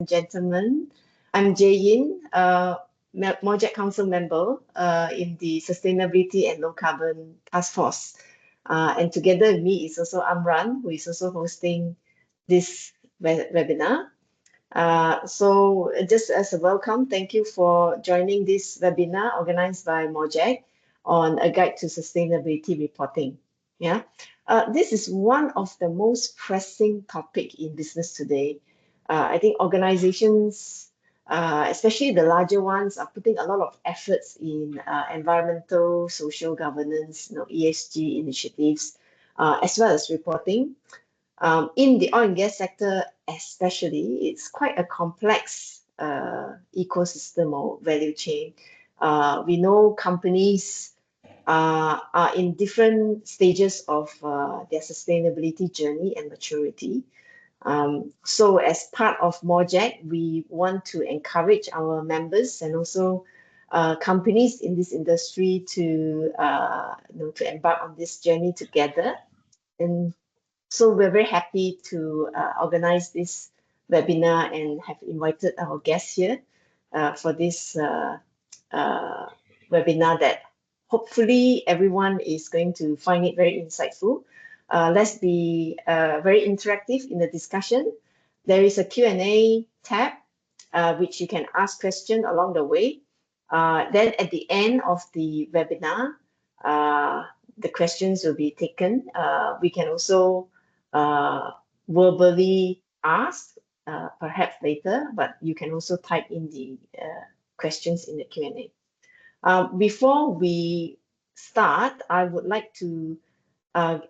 Gentlemen, I'm Jay Yin, MOGEC Council member in the Sustainability and Low Carbon Task Force. And together with me is also Amran, who is also hosting this webinar. So just as a welcome, thank you for joining this webinar organized by MOGEC on a guide to sustainability reporting. Yeah, this is one of the most pressing topic in business today. I think organizations, especially the larger ones, are putting a lot of efforts in environmental, social governance, ESG initiatives, as well as reporting. In the oil and gas sector, especially, it's quite a complex ecosystem or value chain. We know companies are in different stages of their sustainability journey and maturity. So as part of MOGEC, we want to encourage our members and also companies in this industry to embark on this journey together. And so we're very happy to organize this webinar and have invited our guests here for this webinar that hopefully everyone is going to find it very insightful. Let's be very interactive in the discussion. There is a Q&A tab, which you can ask questions along the way. Then at the end of the webinar, the questions will be taken. We can also verbally ask, perhaps later, but you can also type in the questions in the Q&A. Before we start, I would like to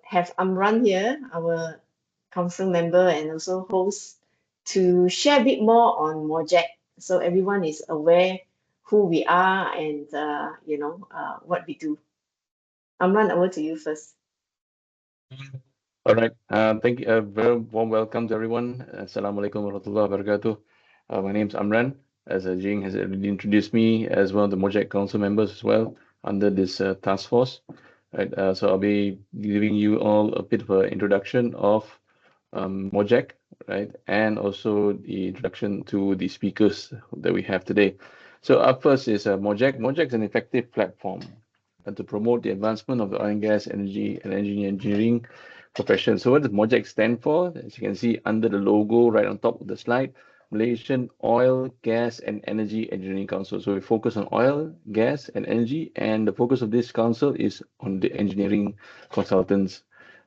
have Amran here, our council member and also host, to share a bit more on MOGEC, so everyone is aware who we are and what we do. Amran, over to you first. All right. Thank you. A very warm welcome to everyone. Assalamualaikum warahmatullahi wabarakatuh. My name is Amran, as Jing has already introduced me as one of the MOGEC council members as well under this task force. Right. So I'll be giving you all a bit of an introduction of MOGEC, right, and also the introduction to the speakers that we have today. So up first is MOGEC. MOGEC is an effective platform to promote the advancement of the oil and gas, energy, and engineering profession. So what does MOGEC stand for? As you can see under the logo right on top of the slide, Malaysian Oil, Gas, and Energy Engineering Council. So we focus on oil, gas, and energy, and the focus of this council is on the engineering consultants,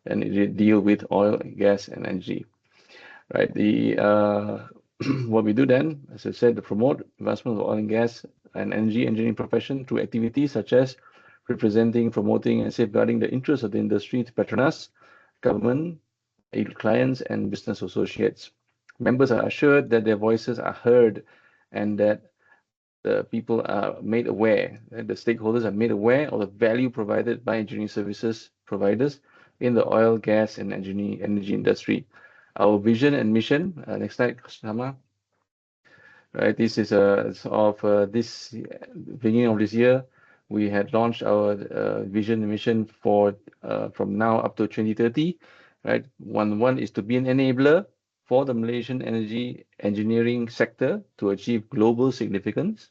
and it deal with oil, gas, and energy. Right. The what we do then, as I said, to promote advancement of oil and gas and energy engineering profession through activities such as representing, promoting, and safeguarding the interests of the industry to Petronas, government, clients, and business associates. Members are assured that their voices are heard and that the people are made aware, that the stakeholders are made aware of the value provided by engineering services providers in the oil, gas, and energy industry. Our vision and mission, next slide, Sama. Right, this is this beginning of this year, we had launched our vision and mission for from now up to 2030. Right, one is to be an enabler for the Malaysian energy engineering sector to achieve global significance.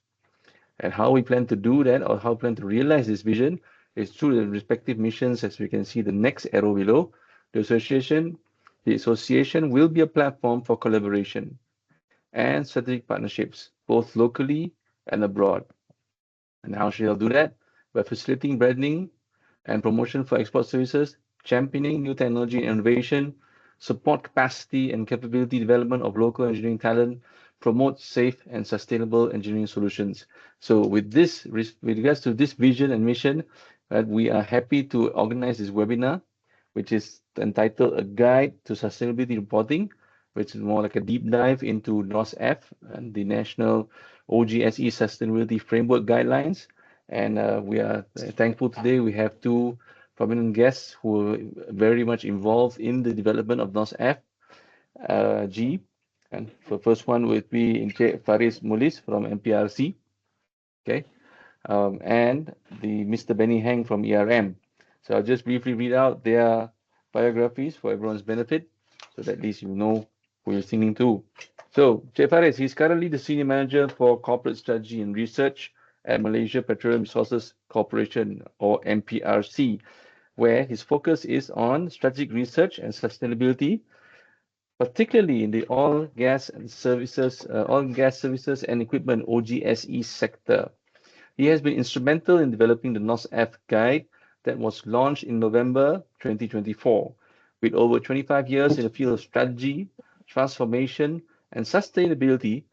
And how we plan to do that, or how we plan to realize this vision, is through the respective missions. As we can see the next arrow below, the association will be a platform for collaboration and strategic partnerships, both locally and abroad. And how shall we do that? By facilitating branding and promotion for export services, championing new technology and innovation, support capacity and capability development of local engineering talent, promote safe and sustainable engineering solutions. So with regards to this vision and mission, we are happy to organize this webinar, which is entitled A Guide to Sustainability Reporting, which is more like a deep dive into NOSF and the National OGSE Sustainability Framework Guidelines. And we are thankful today we have two prominent guests who are very much involved in the development of NOSF G. And the first one would be Encik Faris Mulis from MPRC, okay, and the Mr. Benny Heng from ERM. So I'll just briefly read out their biographies for everyone's benefit, so that at least you know who you're listening to. So, Cik Faris, he's currently the Senior Manager for Corporate Strategy and Research at Malaysia Petroleum Resources Corporation, or MPRC, where his focus is on strategic research and sustainability, particularly in the oil, gas services and equipment (OGSE) sector. He has been instrumental in developing the NOSF guide that was launched in November 2024. With over 25 years in the field of strategy, transformation, and sustainability,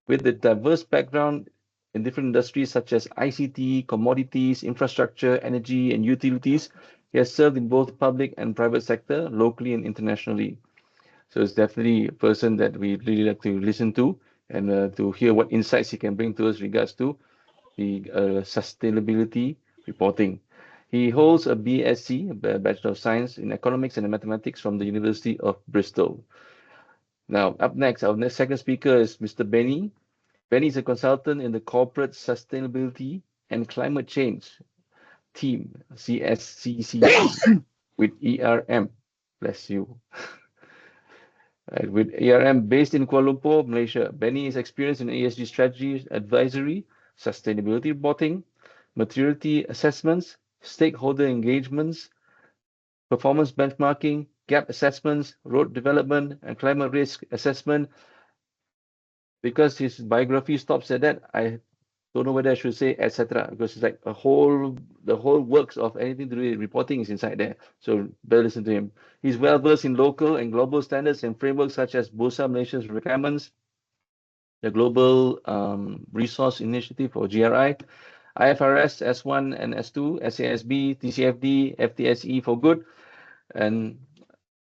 with a diverse background in different industries such as ICT, commodities, infrastructure, energy, and utilities, he has served in both public and private sector, locally and internationally. So it's definitely a person that we really like to listen to and to hear what insights he can bring to us regards to the sustainability reporting. He holds a BSc, a Bachelor of Science in Economics and Mathematics from the University of Bristol. Now, up next, our next second speaker is Mr. Benny. Benny is a consultant in the Corporate Sustainability and Climate Change team, CSCCT, with ERM. Bless you. With ERM based in Kuala Lumpur, Malaysia. Benny is experienced in ESG strategy advisory, sustainability reporting, materiality assessments, stakeholder engagements, performance benchmarking, gap assessments, road development, and climate risk assessment. Because his biography stops at that, I don't know whether I should say etc. because it's like the whole works of anything to do with reporting is inside there. So better listen to him. He's well versed in local and global standards and frameworks such as Bursa Malaysia's requirements, the Global Resource Initiative or GRI, IFRS S1 and S2, SASB, TCFD, FTSE for good, and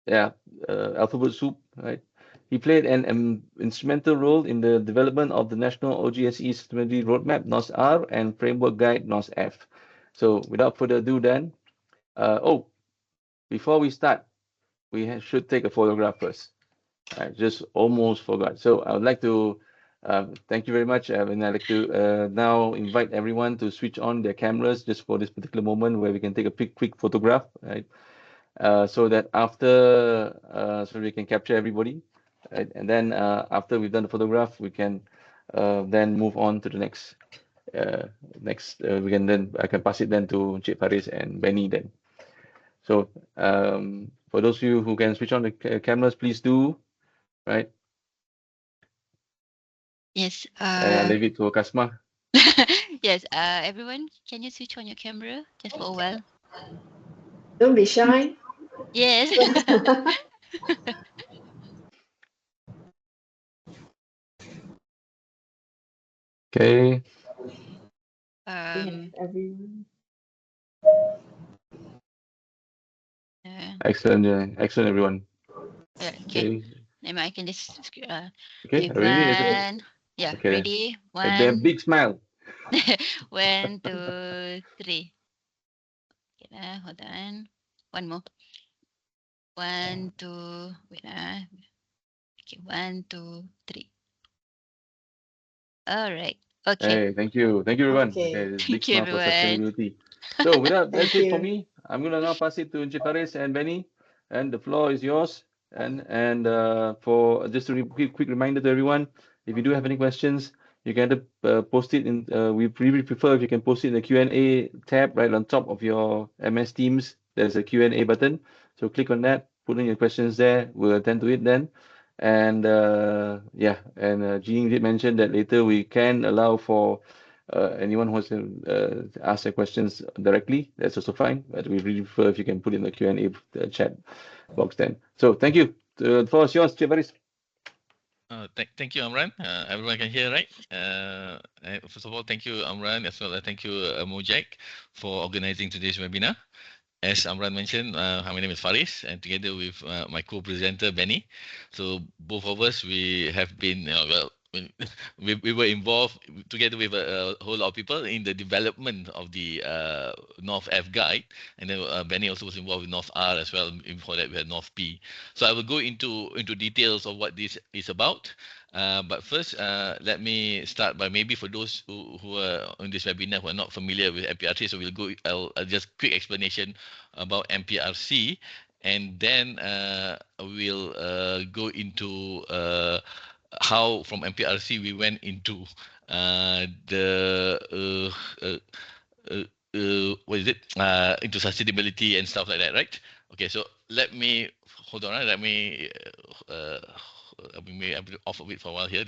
yeah, alphabet soup, right? He played an instrumental role in the development of the National OGSE Sustainability Roadmap, NOS-R, and Framework Guide, NOS-F. So without further ado then, before we start, we should take a photograph first. I just almost forgot. So I would like to thank you very much. And I'd like to now invite everyone to switch on their cameras just for this particular moment where we can take a quick photograph, right? So that after, so we can capture everybody. Right? And then after we've done the photograph, we can then move on to the next. We can then I can pass it then to Cik Faris and Benny then. So for those of you who can switch on the cameras, please do. Right. Yes. And I'll leave it to Kasma. Yes. Everyone, can you switch on your camera just for a while? Don't be shy. Yes. Okay. Everyone. Excellent, excellent, everyone. Okay. Then I can just okay, ready? Yeah, okay. Ready? Then big smile. 1, 2, 3. Okay, hold on. One more. 1, 2. Wait. Okay, 1, 2, 3. All right. Okay. Hey, thank you, everyone. Okay. This big Thank you, smile for everyone. sustainability. So without that's Thank it for you. me. I'm gonna now pass it to Encik Faris and Benny, and the floor is yours. And for just a quick reminder to everyone, if you do have any questions, you can post it in. We really prefer if you can post it in the Q&A tab right on top of your MS Teams. There's a Q&A button, so click on that, put in your questions there. We'll attend to it then. And yeah, and Jean did mention that later we can allow for anyone who wants to ask their questions directly. That's also fine, but we really prefer if you can put in the Q&A chat box then. So thank you. The floor is yours, Cik Faris. Thank you, Amran. Everyone can hear, right? First of all, thank you, Amran, as well as thank you, MOGEC, for organizing today's webinar. As Amran mentioned, my name is Faris, and together with my co-presenter, Benny. So both of us, we have been, we were involved together with a whole lot of people in the development of the North F guide, and then Benny also was involved with North R as well. Before that, we had North P. So I will go into details of what this is about. But first, let me start by maybe for those who are on this webinar who are not familiar with MPRC, so I'll just quick explanation about MPRC, and then we'll go into how from MPRC we went into what is it? Into sustainability and stuff like that, right? Okay, so let me hold on. Let me may off of it for a while here.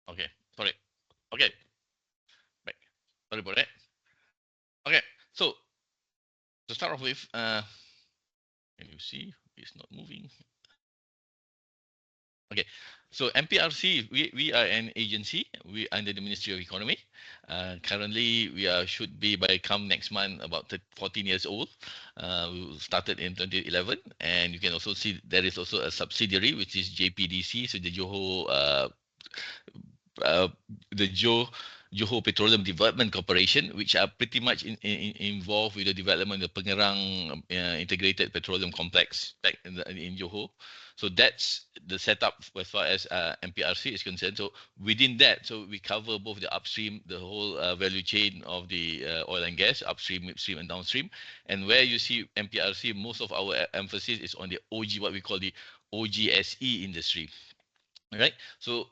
Okay, sorry. Okay, back. Sorry about that. Okay, so to start off with, can you see it's not moving? Okay, so MPRC, we are an agency. We under the Ministry of Economy. Currently, we should be by come next month about 14 years old. We started in 2011, and you can also see there is also a subsidiary which is JPDC, so the uh, Johor Petroleum Development Corporation, which are pretty much involved with the development of Pengerang Integrated Petroleum Complex back in Johor. So that's the setup as far as MPRC is concerned. So within that, so we cover both the upstream, the whole value chain of the oil and gas, upstream, midstream, and downstream. And where you see MPRC, most of our emphasis is on the OG, what we call the OGSE industry. All right. So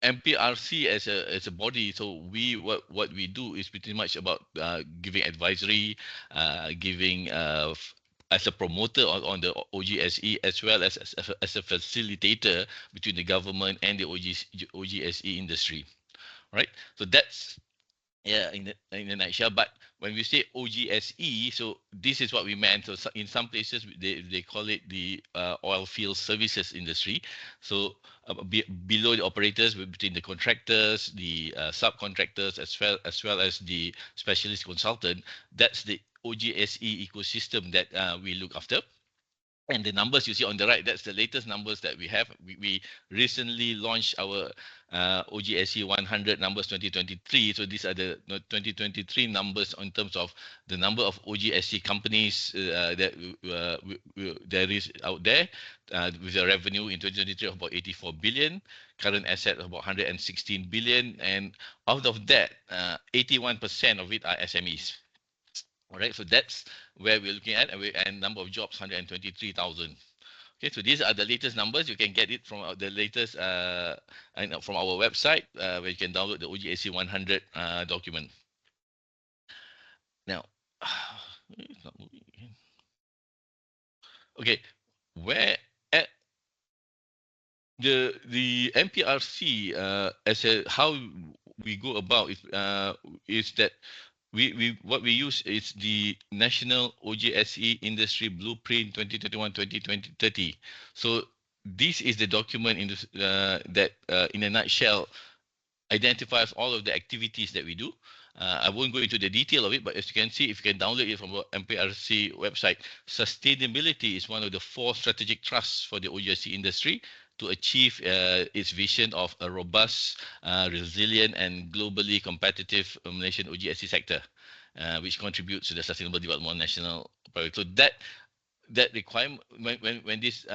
MPRC as a body, so what we do is pretty much about giving advisory, giving as a promoter on the OGSE as well as a facilitator between the government and the OGSE industry, right? So that's in a nutshell. But when we say OGSE, so this is what we meant. So in some places they call it the oil field services industry. So below the operators, between the contractors, the subcontractors, as well as the specialist consultant, that's the OGSE ecosystem that we look after. And the numbers you see on the right, that's the latest numbers that we have. We recently launched our OGSE 100 numbers 2023. So these are the 2023 numbers in terms of the number of OGSE companies that there is out there with a revenue in 2023 of about 84 billion, current asset of about 116 billion. And out of that, 81% of it are SMEs. All right, so that's where we're looking at, and number of jobs 123,000. Okay, so these are the latest numbers. You can get it from the latest and from our website where you can download the OGSE 100 document. Now, it's not moving again. Okay, where at the MPRC as a how we go about is that what we use is the National OGSE Industry Blueprint 2021-2030. So this is the document in this, that in a nutshell identifies all of the activities that we do. I won't go into the detail of it, but as you can see, if you can download it from the MPRC website, sustainability is one of the 4 strategic thrusts for the OGSE industry to achieve its vision of a robust, resilient, and globally competitive Malaysian OGSE sector, which contributes to the Sustainable Development National Priority. So that requirement, when this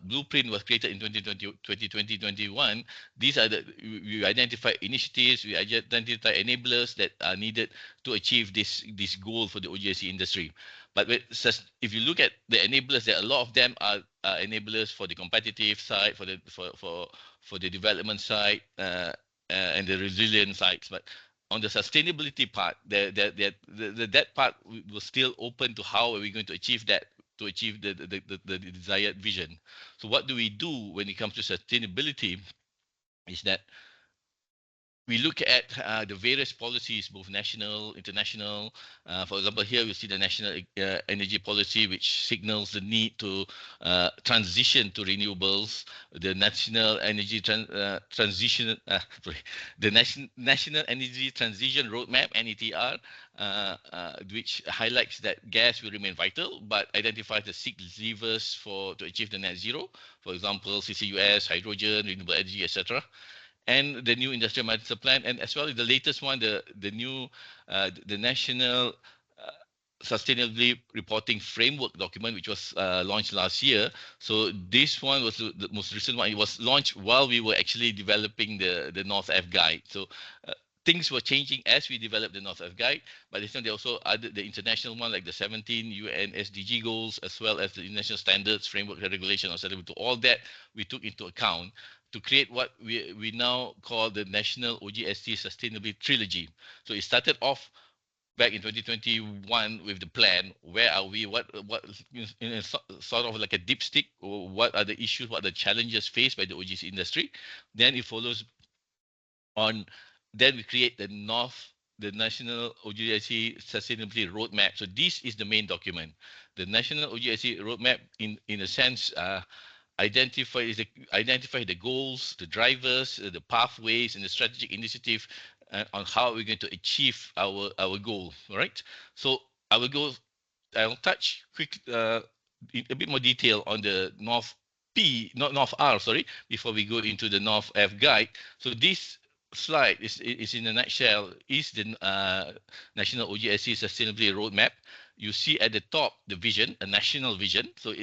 blueprint was created in 2021, these are we identify initiatives, we identify enablers that are needed to achieve this goal for the OGSE industry. But if you look at the enablers, there are a lot of them are enablers for the competitive side, for the development side, and the resilient sides. But on the sustainability part, that part was still open to how are we going to achieve that, to achieve the desired vision. So what do we do when it comes to sustainability is that we look at the various policies, both national, international. For example, here we see the National Energy Policy, which signals the need to transition to renewables. The National Energy Transition, the National Energy Transition Roadmap (NETR), which highlights that gas will remain vital, but identifies the 6 levers to achieve the net zero. For example, CCUS, hydrogen, renewable energy, etc. And the new industrial master plan, and as well as the latest one, the new the national sustainability reporting framework document, which was launched last year. So this one was the most recent one. It was launched while we were actually developing the North F guide. So things were changing as we developed the North F guide, but this time they also added the international one, like the 17 UN SDG goals, as well as the international standards, framework, and regulation of sustainability. All that we took into account to create what we now call the National OGSC Sustainability Trilogy. So it started off back in 2021 with the plan. Where are we? What in a sort of like a dipstick? Or what are the issues? What are the challenges faced by the OGC industry? Then it follows on. Then we create the National OGSC Sustainability Roadmap. So this is the main document. The National OGSC Roadmap, in a sense, identify the goals, the drivers, the pathways, and the strategic initiative on how we're going to achieve our goal. All right. So I'll touch quick in a bit more detail on the North R, sorry, before we go into the North F guide. So this slide is in a nutshell is the National OGSC Sustainability Roadmap. You see at the top the vision, a national vision. So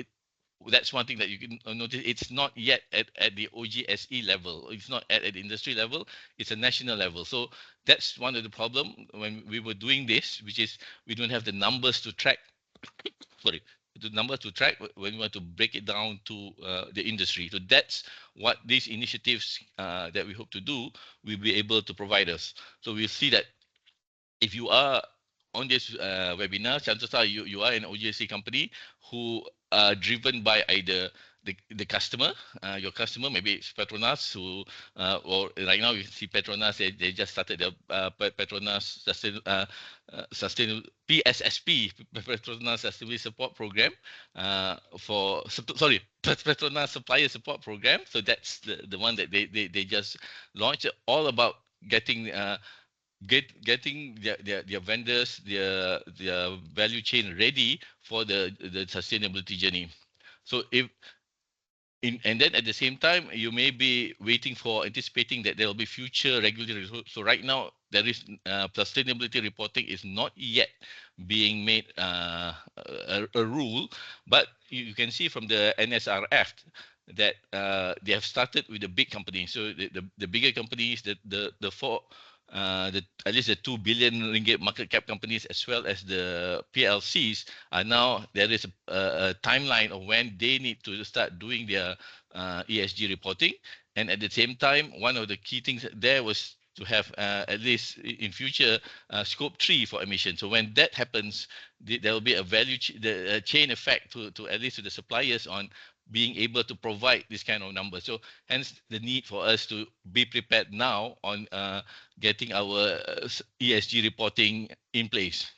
that's one thing that you can notice. It's not yet at the OGSE level. It's not at the industry level. It's a national level. So that's one of the problem when we were doing this, which is we don't have the numbers to track. Sorry, the numbers to track when we want to break it down to the industry. So that's what these initiatives that we hope to do will be able to provide us. So we'll see that if you are on this webinar, chances are you are an OGSC company who are driven by either the customer, your customer, maybe it's Petronas, who or right now you see Petronas, they just started the Petronas Sustainable PSSP, Petronas Sustainability Support Program, Petronas Supplier Support Program. So that's the one that they just launched, all about getting getting their vendors, their value chain ready for the sustainability journey. So and then at the same time, you may be waiting for anticipating that there will be future regulatory. So right now, there is sustainability reporting is not yet being made a rule, but you can see from the NSRF that they have started with the big companies. So the bigger companies, the four at least the 2 billion ringgit market cap companies, as well as the PLCs, are now there is a timeline of when they need to start doing their ESG reporting. And at the same time, one of the key things there was to have at least in future scope 3 for emission. So when that happens, there will be a chain effect to at least to the suppliers on being able to provide this kind of numbers. So hence the need for us to be prepared now on getting our ESG reporting in place.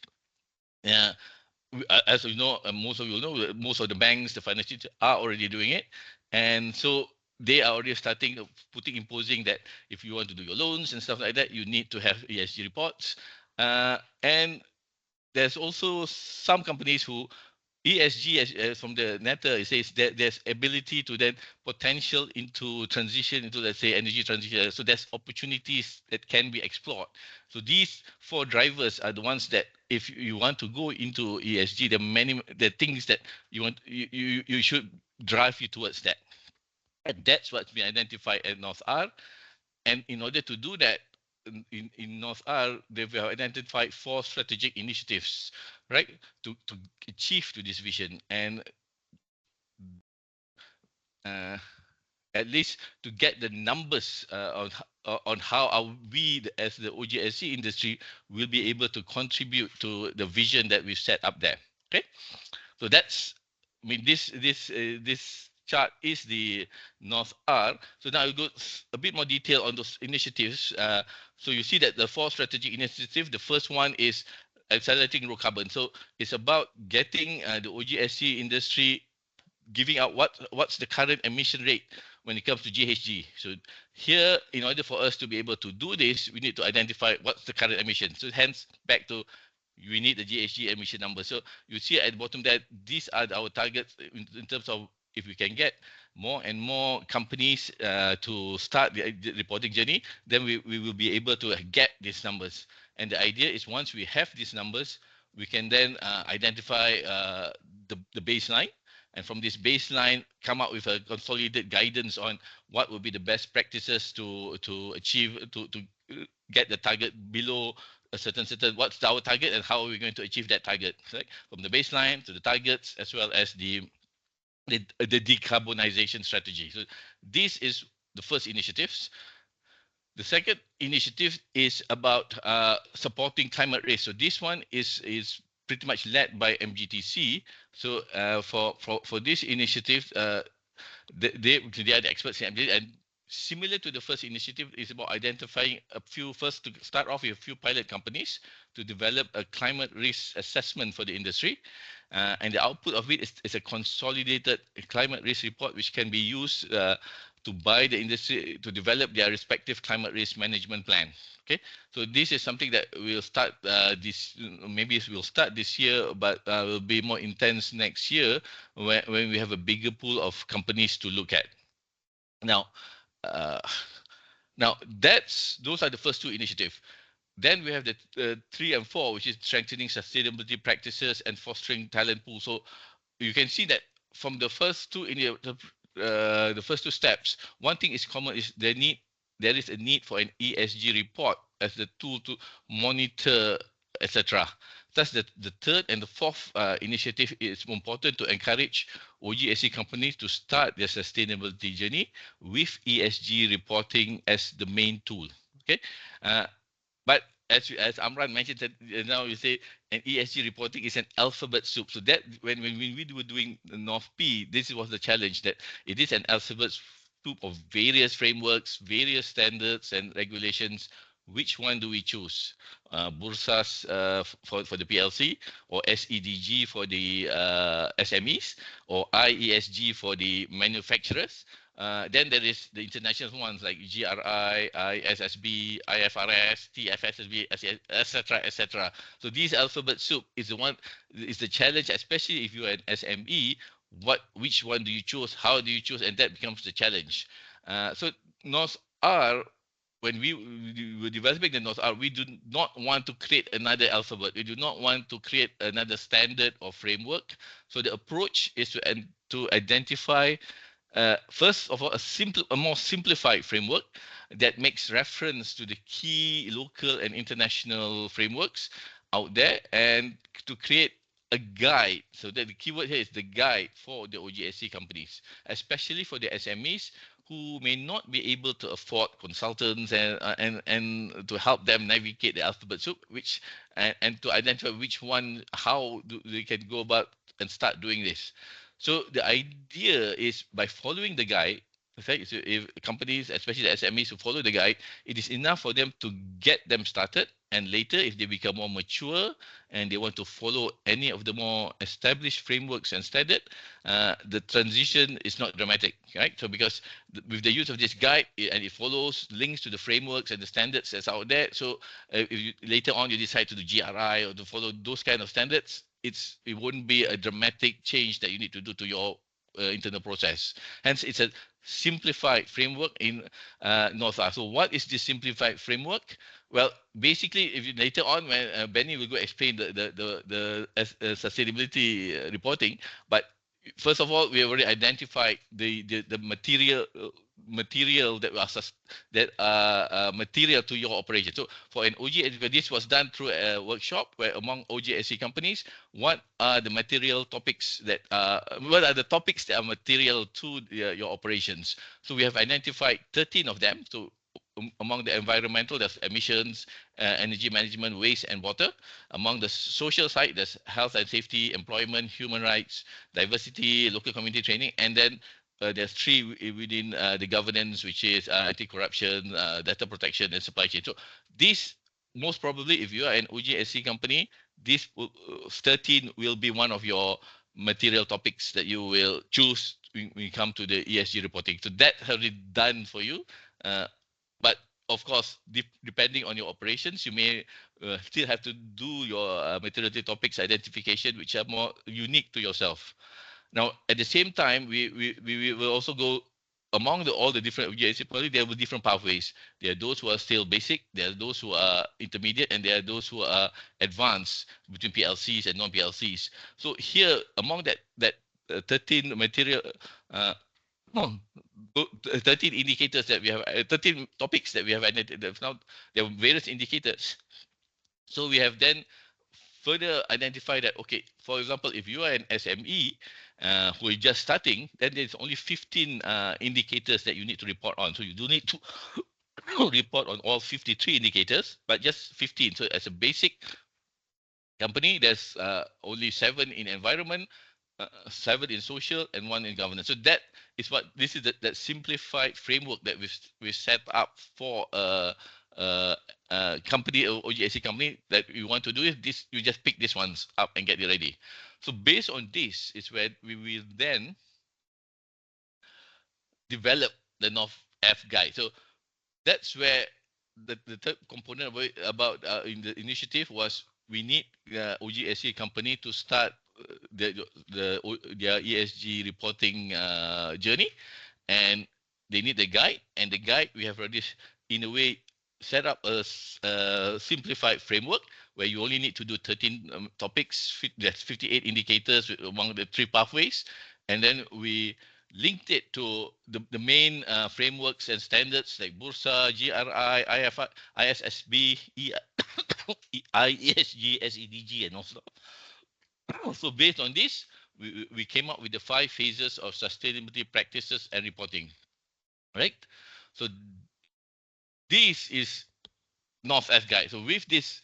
As you know, most of you know, most of the banks, the financial are already doing it. And so they are already imposing that if you want to do your loans and stuff like that, you need to have ESG reports. And there's also some companies who ESG, from the NETA, it says that there's ability to then potential into transition into, let's say, energy transition. So there's opportunities that can be explored. So these 4 drivers are the ones that, if you want to go into ESG, there are many things that you should drive you towards that. And that's what's been identified at North R. And in order to do that, in North R, they've identified 4 strategic initiatives, right, to achieve to this vision, and at least to get the numbers on how we as the OGSC industry will be able to contribute to the vision that we've set up there. Okay, so that's, I mean, this chart is the North R. So now I'll go a bit more detail on those initiatives. So you see that the 4 strategic initiatives, the first one is accelerating low carbon. So it's about getting the OGSC industry giving out what's the current emission rate when it comes to GHG. So here, in order for us to be able to do this, we need to identify what's the current emission. So hence back to, we need the GHG emission number. So you see at the bottom that these are our targets in terms of if we can get more and more companies to start the reporting journey, then we will be able to get these numbers. And the idea is once we have these numbers, we can then identify the baseline, and from this baseline come up with a consolidated guidance on what would be the best practices to achieve to get the target below a certain what's our target and how are we going to achieve that target, right? From the baseline to the targets, as well as the decarbonization strategy. So this is the first initiatives. The second initiative is about supporting climate risk. So this one is pretty much led by MGTC. So for this initiative, they are the experts in MGTC, and similar to the first initiative, is about identifying first to start off with a few pilot companies to develop a climate risk assessment for the industry. And the output of it is a consolidated climate risk report, which can be used to buy the industry to develop their respective climate risk management plan. Okay, so this is something that will start maybe we'll start this year, but will be more intense next year when we have a bigger pool of companies to look at. Now, those are the first two initiatives. Then we have the 3 and 4, which is strengthening sustainability practices and fostering talent pool. So you can see that from the first two the first two steps, one thing is common is there is a need for an ESG report as the tool to monitor, etc. Thus, the third and the fourth initiative is important to encourage OGSC companies to start their sustainability journey with ESG reporting as the main tool. Okay, but as Amran mentioned, that now you say an ESG reporting is an alphabet soup. So that when we were doing the North P, this was the challenge, that it is an alphabet soup of various frameworks, various standards and regulations. Which one do we choose? Bursas for the PLC, or SEDG for the SMEs, or IESG for the manufacturers? Then there is the international ones like GRI, ISSB, IFRS, TFSSB, etc., etc. So these alphabet soup is the challenge, especially if you're an SME. Which one do you choose? How do you choose? And that becomes the challenge. So North R, when we were developing the North R, we do not want to create another alphabet. We do not want to create another standard or framework. So the approach is to identify first of all, a more simplified framework that makes reference to the key local and international frameworks out there, and to create a guide. So that the keyword here is the guide for the OGSC companies, especially for the SMEs who may not be able to afford consultants and to help them navigate the alphabet soup, and to identify how they can go about and start doing this. So the idea is, by following the guide, okay, so if companies, especially the SMEs who follow the guide, it is enough for them to get them started. And later, if they become more mature and they want to follow any of the more established frameworks and standard, the transition is not dramatic, right? So because with the use of this guide, and it follows links to the frameworks and the standards that's out there. So later on you decide to do GRI or to follow those kind of standards, it wouldn't be a dramatic change that you need to do to your internal process. Hence, it's a simplified framework in North R. So what is this simplified framework? Well, basically, if you later on, when Benny will go explain the sustainability reporting, but first of all, we already identified the material that are material to your operation. So for an OGSC, this was done through a workshop where among OGSC companies, what are the material topics that what are the topics that are material to your operations? So we have identified 13 of them. So among the environmental, there's emissions, energy management, waste, and water. Among the social side, there's health and safety, employment, human rights, diversity, local community training, and then there's 3 within the governance, which is anti-corruption, data protection, and supply chain. So these, most probably, if you are an OGSC company, this 13 will be one of your material topics that you will choose when you come to the ESG reporting. So that's already done for you. But of course, depending on your operations, you may still have to do your materiality topics identification, which are more unique to yourself. Now, at the same time, we will also go among all the different OGIC policies, there were different pathways. There are those who are still basic, there are those who are intermediate, and there are those who are advanced between PLCs and non-PLCs. So here, among that 13 material, no, 13 indicators that we have, 13 topics that we have identified. Now there are various indicators. So we have then further identify that, okay, for example, if you are an SME who is just starting, then there's only 15 indicators that you need to report on. So you do need to report on all 53 indicators, but just 15. So as a basic company, there's only 7 in environment, 7 in social, and 1 in governance. So that is what this is that simplified framework that we set up for company, OGIC company, that you want to do is this. You just pick these ones up and get it ready. So based on this is where we will then develop the North F guide. So that's where the third component about in the initiative was we need OGIC company to start their ESG reporting journey, and they need the guide. And the guide we have already, in a way, set up a simplified framework where you only need to do 13 topics. That's 58 indicators among the 3 pathways, and then we linked it to the main frameworks and standards like Bursa, GRI, ISSB, ESG, SEDG, and also. So based on this, we came up with the 5 phases of sustainability practices and reporting, right? So this is North F guide. So with this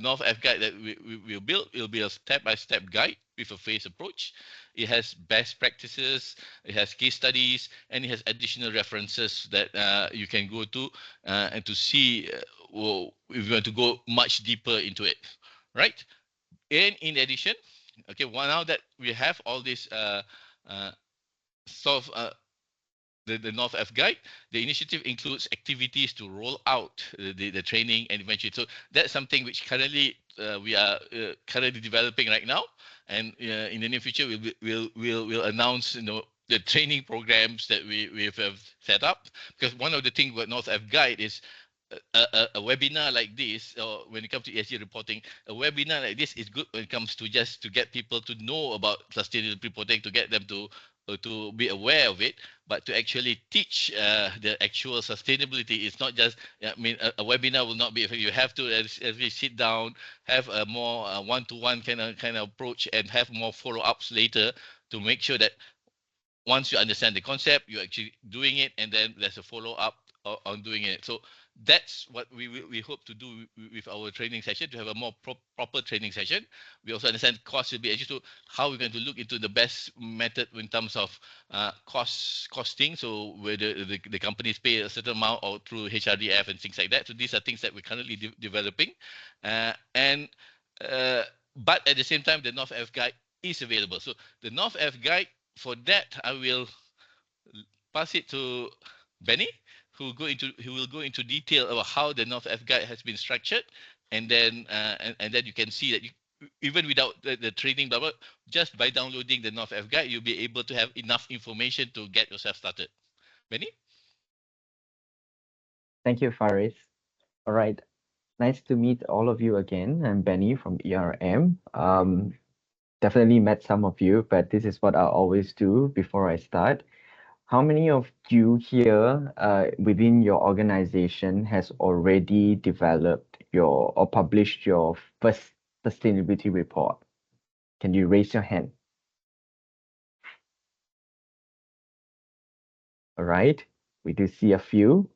North F guide that we will build, it will be a step-by-step guide with a phased approach. It has best practices, it has case studies, and it has additional references that you can go to and to see if you want to go much deeper into it, right? And in addition, okay, well, now that we have all this sort of the North F guide, the initiative includes activities to roll out the training and eventually. So that's something which currently we are currently developing right now, and in the near future we'll announce the training programs that we have set up. Because one of the things with North F guide is a webinar like this, or when it comes to ESG reporting, a webinar like this is good when it comes to just to get people to know about sustainability reporting, to get them to be aware of it, but to actually teach the actual sustainability. It's not just, I mean, a webinar will not be effective. You have to as we sit down, have a more one-to-one kind of approach, and have more follow-ups later to make sure that once you understand the concept, you're actually doing it, and then there's a follow-up on doing it. So that's what we hope to do with our training session, to have a more proper training session. We also understand cost will be actually to how we're going to look into the best method in terms of costing. So whether the companies pay a certain amount or through HRDF and things like that. So these are things that we're currently developing. But at the same time, the North F guide is available. So the North F guide, for that, I will pass it to Benny, who will go into detail about how the North F guide has been structured, and then you can see that even without the training, blah, blah, just by downloading the North F guide, you'll be able to have enough information to get yourself started. Benny? Thank you, Faris. All right, nice to meet all of you again. I'm Benny from ERM. Definitely met some of you, but this is what I always do before I start. How many of you here within your organization has already developed or published your first sustainability report? Can you raise your hand? All right, we do see a few.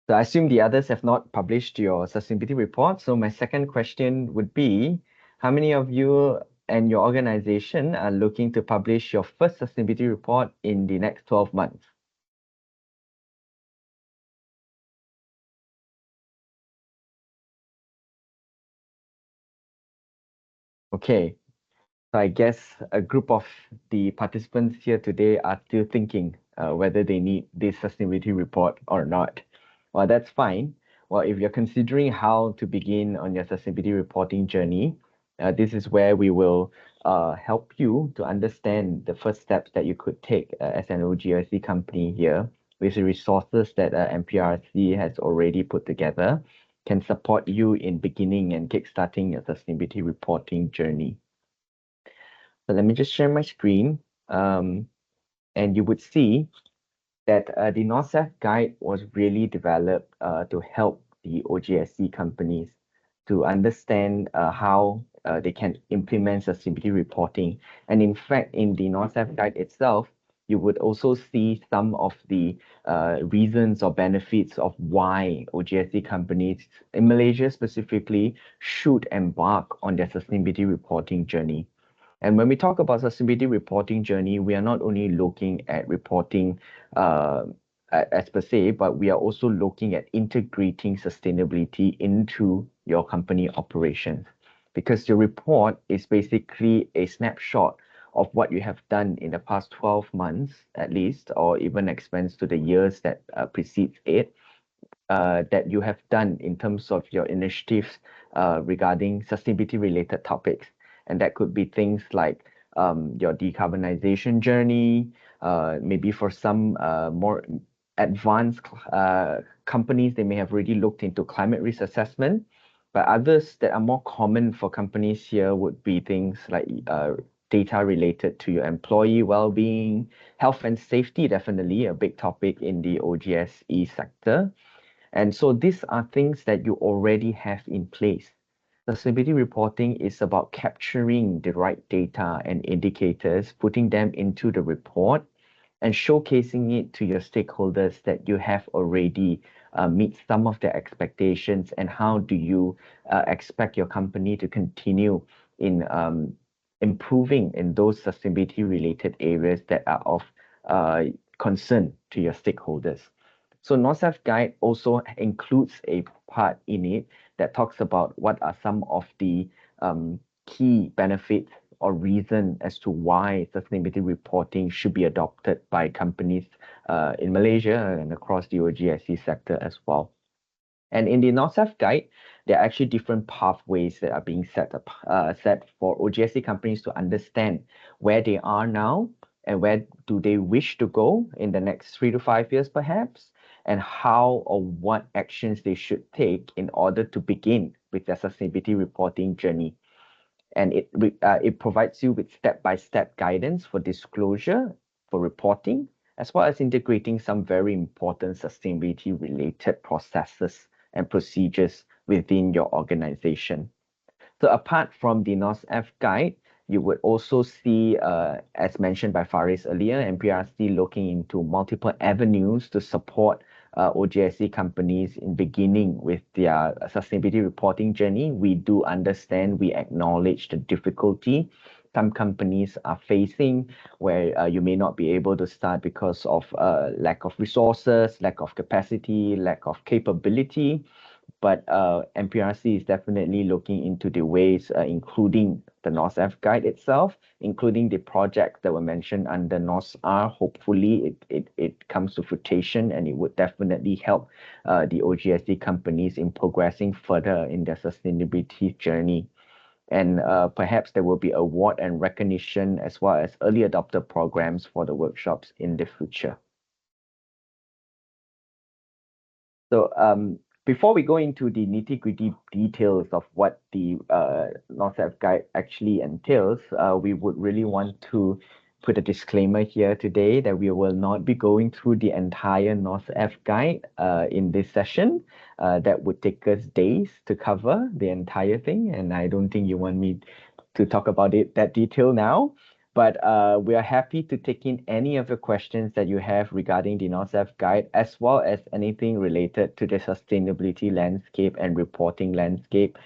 So I assume the others have not published your sustainability report. So my second question would be, how many of you and your organization are looking to publish your first sustainability report in the next 12 months? Okay, so I guess a group of the participants here today are still thinking whether they need this sustainability report or not. Well, that's fine. Well, if you're considering how to begin on your sustainability reporting journey, this is where we will help you to understand the first steps that you could take as an OGSC company here with the resources that MPRC has already put together, can support you in beginning and kickstarting your sustainability reporting journey. So let me just share my screen, and you would see that the NORCEF guide was really developed to help the OGSC companies to understand how they can implement sustainability reporting. And in fact, in the NORCEF guide itself, you would also see some of the reasons or benefits of why OGSC companies in Malaysia specifically should embark on their sustainability reporting journey. And when we talk about sustainability reporting journey, we are not only looking at reporting as per se, but we are also looking at integrating sustainability into your company operations. Because your report is basically a snapshot of what you have done in the past 12 months, at least, or even expands to the years that precedes it, that you have done in terms of your initiatives regarding sustainability related topics. And that could be things like your decarbonization journey, maybe for some more advanced companies, they may have already looked into climate risk assessment. But others that are more common for companies here would be things like data related to your employee well-being, health and safety, definitely a big topic in the OGSE sector. And so these are things that you already have in place. Sustainability reporting is about capturing the right data and indicators, putting them into the report, and showcasing it to your stakeholders that you have already meet some of their expectations, and how do you expect your company to continue in improving in those sustainability related areas that are of concern to your stakeholders. So NORCEF guide also includes a part in it that talks about what are some of the key benefits or reason as to why sustainability reporting should be adopted by companies in Malaysia and across the OGSC sector as well. And in the NORCEF guide, there are actually different pathways that are being set for OGSC companies to understand where they are now and where do they wish to go in the next 3 to 5 years perhaps, and how or what actions they should take in order to begin with their sustainability reporting journey. And it provides you with step-by-step guidance for disclosure, for reporting, as well as integrating some very important sustainability-related processes and procedures within your organization. So apart from the NORCEF guide, you would also see, as mentioned by Faris earlier, MPRC looking into multiple avenues to support OGSC companies in beginning with their sustainability reporting journey. We do understand, we acknowledge the difficulty some companies are facing, where you may not be able to start because of lack of resources, lack of capacity, lack of capability. But MPRC is definitely looking into the ways, including the NORCEF guide itself, including the projects that were mentioned under NORCR. Hopefully, it comes to fruition, and it would definitely help the OGSC companies in progressing further in their sustainability journey. And perhaps there will be award and recognition as well as early adopter programs for the workshops in the future. So before we go into the nitty-gritty details of what the NORCEF guide actually entails, we would really want to put a disclaimer here today that we will not be going through the entire NORCEF guide in this session. That would take us days to cover the entire thing, and I don't think you want me to talk about it that detail now. But we are happy to take in any of the questions that you have regarding the NORCEF guide, as well as anything related to the sustainability landscape and reporting landscape.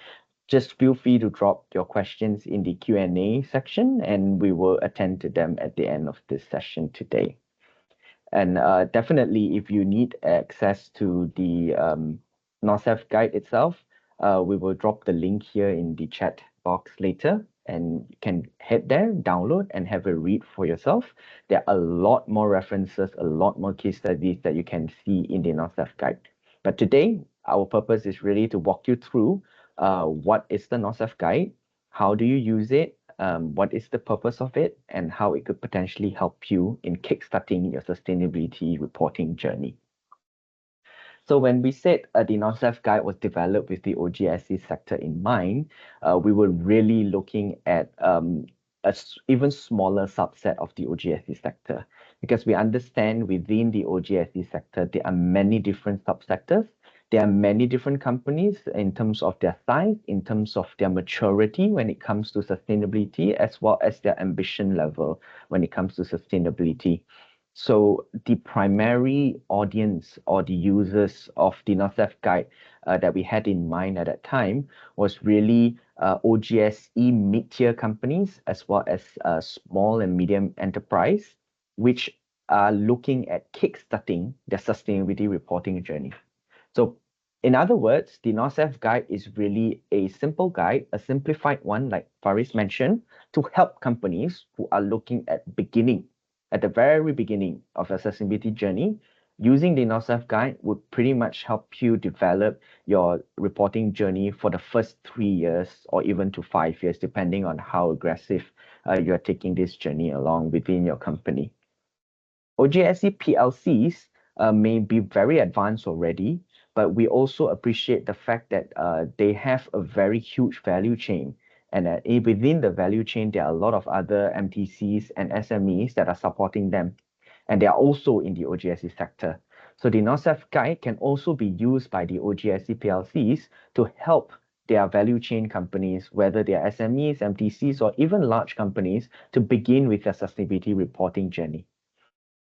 Just feel free to drop your questions in the Q&A section, and we will attend to them at the end of this session today. And definitely, if you need access to the NORCEF guide itself, we will drop the link here in the chat box later, and you can head there, download, and have a read for yourself. There are a lot more references, a lot more case studies that you can see in the NORCEF guide. But today, our purpose is really to walk you through what is the NORCEF guide, how do you use it, what is the purpose of it, and how it could potentially help you in kickstarting your sustainability reporting journey. So when we said the non-SAF guide was developed with the OGSC sector in mind, we were really looking at even smaller subset of the OGSC sector, because we understand within the OGSC sector, there are many different subsectors. There are many different companies in terms of their size, in terms of their maturity when it comes to sustainability, as well as their ambition level when it comes to sustainability. So the primary audience or the users of the NorthSAF guide that we had in mind at that time was really OGSE mid-tier companies, as well as small and medium enterprise, which are looking at kickstarting their sustainability reporting journey. So in other words, the NorthSAF guide is really a simple guide, a simplified one, like Faris mentioned, to help companies who are looking at the very beginning of a sustainability journey. Using the NorthSAF guide would pretty much help you develop your reporting journey for the first 3 years or even to 5 years, depending on how aggressive you're taking this journey along within your company. OGSC PLCs may be very advanced already, but we also appreciate the fact that they have a very huge value chain. And within the value chain, there are a lot of other MTCs and SMEs that are supporting them. And they are also in the OGSC sector. So the NorthSAF guide can also be used by the OGSC PLCs to help their value chain companies, whether they are SMEs, MTCs, or even large companies, to begin with their sustainability reporting journey.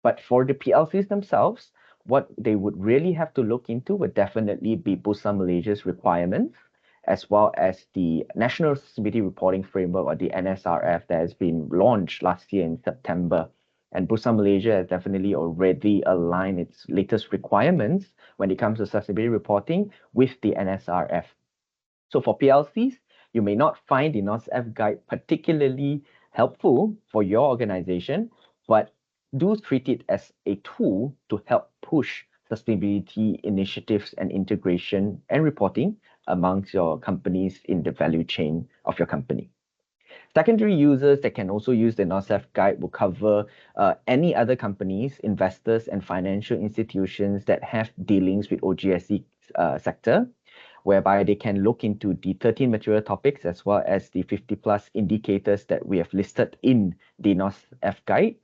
But for the PLCs themselves, what they would really have to look into would definitely be Bursa Malaysia's requirements, as well as the National Sustainability Reporting Framework, or the NSRF, that has been launched last year in September. And Bursa Malaysia has definitely already aligned its latest requirements when it comes to sustainability reporting with the NSRF. So for PLCs, you may not find the NorthSAF guide particularly helpful for your organization, but do treat it as a tool to help push sustainability initiatives and integration and reporting amongst your companies in the value chain of your company. Secondary users that can also use the NorthSAF guide will cover any other companies, investors, and financial institutions that have dealings with OGSC sector, whereby they can look into the 13 material topics as well as the 50 plus indicators that we have listed in the NorthSAF guide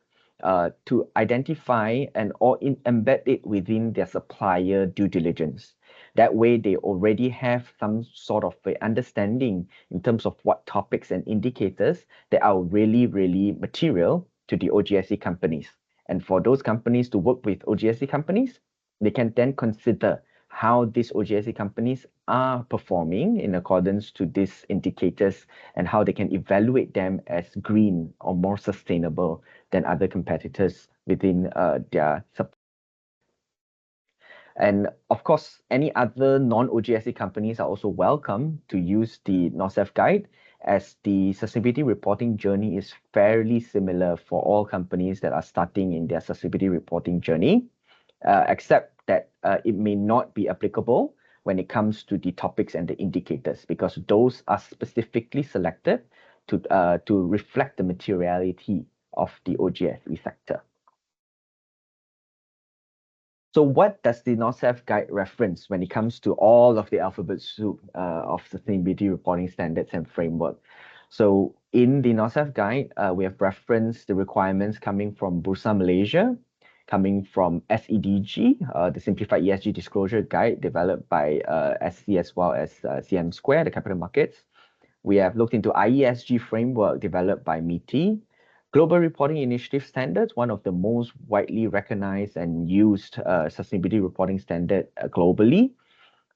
to identify and embed it within their supplier due diligence. That way, they already have some sort of understanding in terms of what topics and indicators that are really, really material to the OGSC companies. And for those companies to work with OGSC companies, they can then consider how these OGSC companies are performing in accordance to these indicators and how they can evaluate them as green or more sustainable than other competitors within their supply. And of course, any other non-OGSC companies are also welcome to use the NorthSAF guide, as the sustainability reporting journey is fairly similar for all companies that are starting in their sustainability reporting journey, except that it may not be applicable when it comes to the topics and the indicators, because those are specifically selected to reflect the materiality of the OGSC sector. So what does the NorthSAF guide reference when it comes to all of the alphabet soup of sustainability reporting standards and framework? So in the NorthSAF guide, we have referenced the requirements coming from Bursa Malaysia, coming from SEDG, the Simplified ESG Disclosure Guide developed by SC as well as CM Square, the capital markets. We have looked into IESG framework developed by MITI, Global Reporting Initiative Standards, one of the most widely recognized and used sustainability reporting standard globally.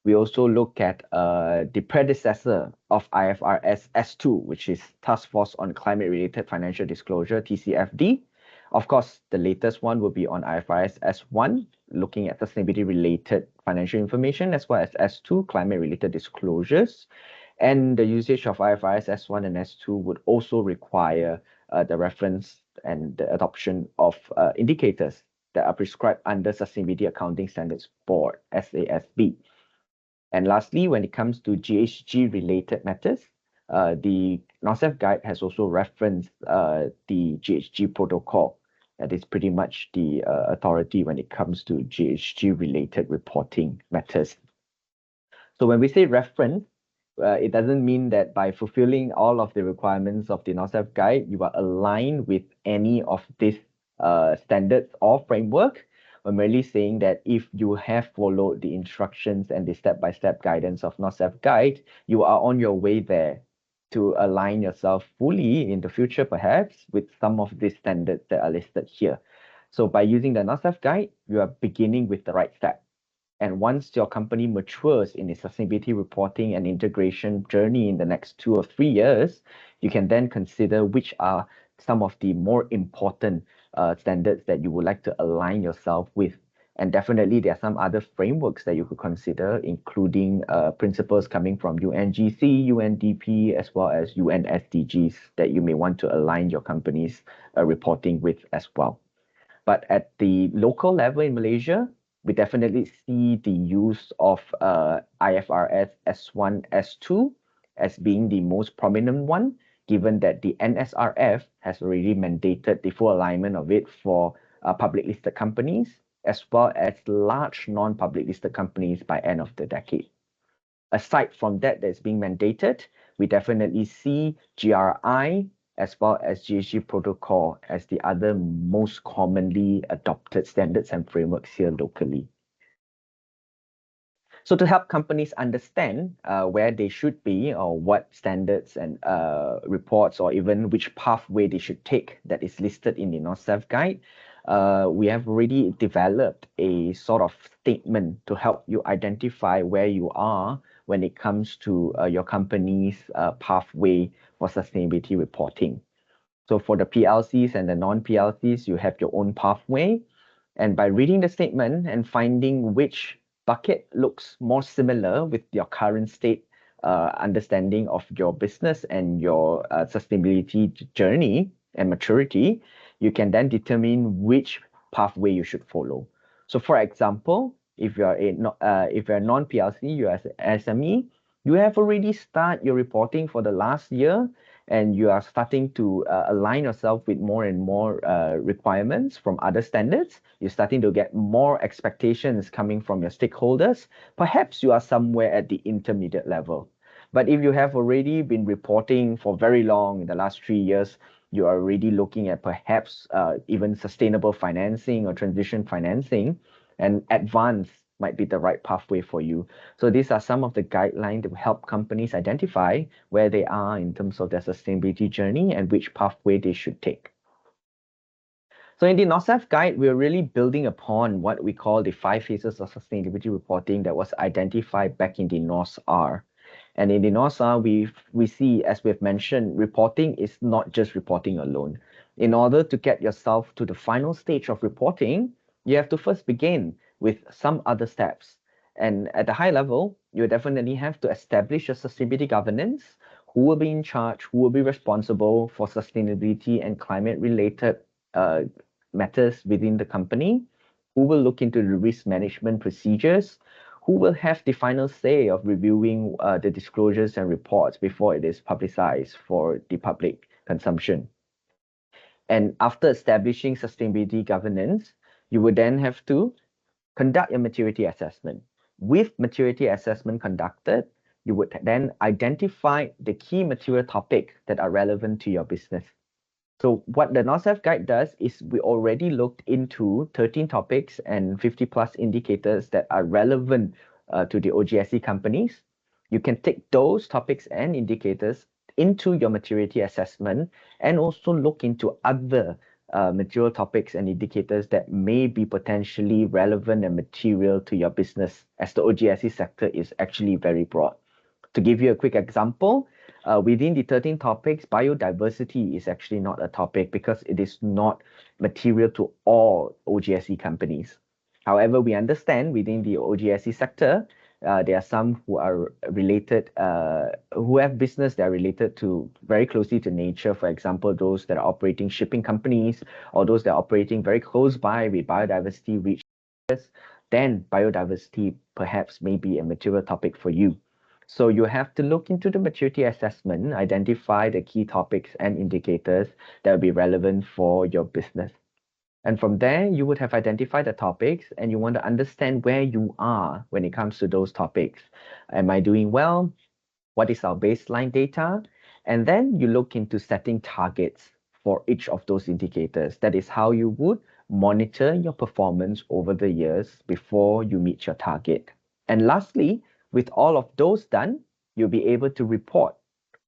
We also look at the predecessor of IFRS S2, which is Task Force on Climate-Related Financial Disclosure, TCFD. Of course, the latest one will be on IFRS S1, looking at sustainability-related financial information, as well as S2, climate-related disclosures. And the usage of IFRS S1 and S2 would also require the reference and the adoption of indicators that are prescribed under Sustainability Accounting Standards Board, SASB. And lastly, when it comes to GHG-related matters, the NOSEF guide has also referenced the GHG protocol. That is pretty much the authority when it comes to GHG related reporting matters. So when we say reference, it doesn't mean that by fulfilling all of the requirements of the NOSEF guide, you are aligned with any of these standards or framework. We're merely saying that if you have followed the instructions and the step-by-step guidance of NOSEF guide, you are on your way there to align yourself fully in the future, perhaps, with some of these standards that are listed here. So by using the NOSEF guide, you are beginning with the right step. And once your company matures in its sustainability reporting and integration journey in the next 2 or 3 years, you can then consider which are some of the more important standards that you would like to align yourself with. And definitely there are some other frameworks that you could consider, including principles coming from UNGC, UNDP, as well as UN SDGs that you may want to align your company's reporting with as well. But at the local level in Malaysia, we definitely see the use of IFRS S1, S2 as being the most prominent one, given that the NSRF has already mandated the full alignment of it for public listed companies, as well as large non-public listed companies by end of the decade. Aside from that's being mandated, we definitely see GRI as well as GHG protocol as the other most commonly adopted standards and frameworks here locally. So to help companies understand where they should be or what standards and reports or even which pathway they should take that is listed in the NOSEF guide, we have already developed a sort of statement to help you identify where you are when it comes to your company's pathway for sustainability reporting. So for the PLCs and the non-PLCs, you have your own pathway. And by reading the statement and finding which bucket looks more similar with your current state understanding of your business and your sustainability journey and maturity, you can then determine which pathway you should follow. So for example, if you're a non-PLC, you're an SME, you have already started your reporting for the last year, and you are starting to align yourself with more and more requirements from other standards. You're starting to get more expectations coming from your stakeholders. Perhaps you are somewhere at the intermediate level. But if you have already been reporting for very long in the last 3 years, you are already looking at perhaps even sustainable financing or transition financing, and advanced might be the right pathway for you. So these are some of the guidelines that will help companies identify where they are in terms of their sustainability journey and which pathway they should take. So in the NOSEF guide, we're really building upon what we call the 5 phases of sustainability reporting that was identified back in the NOSR. And in the NOSR, we see, as we've mentioned, reporting is not just reporting alone. In order to get yourself to the final stage of reporting, you have to first begin with some other steps. And at the high level, you definitely have to establish your sustainability governance, who will be in charge, who will be responsible for sustainability and climate-related matters within the company, who will look into the risk management procedures, who will have the final say of reviewing the disclosures and reports before it is publicized for the public consumption. And after establishing sustainability governance, you would then have to conduct your maturity assessment. With maturity assessment conducted, you would then identify the key material topics that are relevant to your business. So what the NOSEF guide does is we already looked into 13 topics and 50 plus indicators that are relevant to the OGSC companies. You can take those topics and indicators into your maturity assessment and also look into other material topics and indicators that may be potentially relevant and material to your business, as the OGSC sector is actually very broad. To give you a quick example, within the 13 topics, biodiversity is actually not a topic because it is not material to all OGSC companies. However, we understand within the OGSC sector, there are some who are related, who have business that are related to very closely to nature. For example, those that are operating shipping companies or those that are operating very close by with biodiversity rich areas, then biodiversity perhaps may be a material topic for you. So you have to look into the maturity assessment, identify the key topics and indicators that will be relevant for your business. And from there, you would have identified the topics and you want to understand where you are when it comes to those topics. Am I doing well? What is our baseline data? And then you look into setting targets for each of those indicators. That is how you would monitor your performance over the years before you meet your target. And lastly, with all of those done, you'll be able to report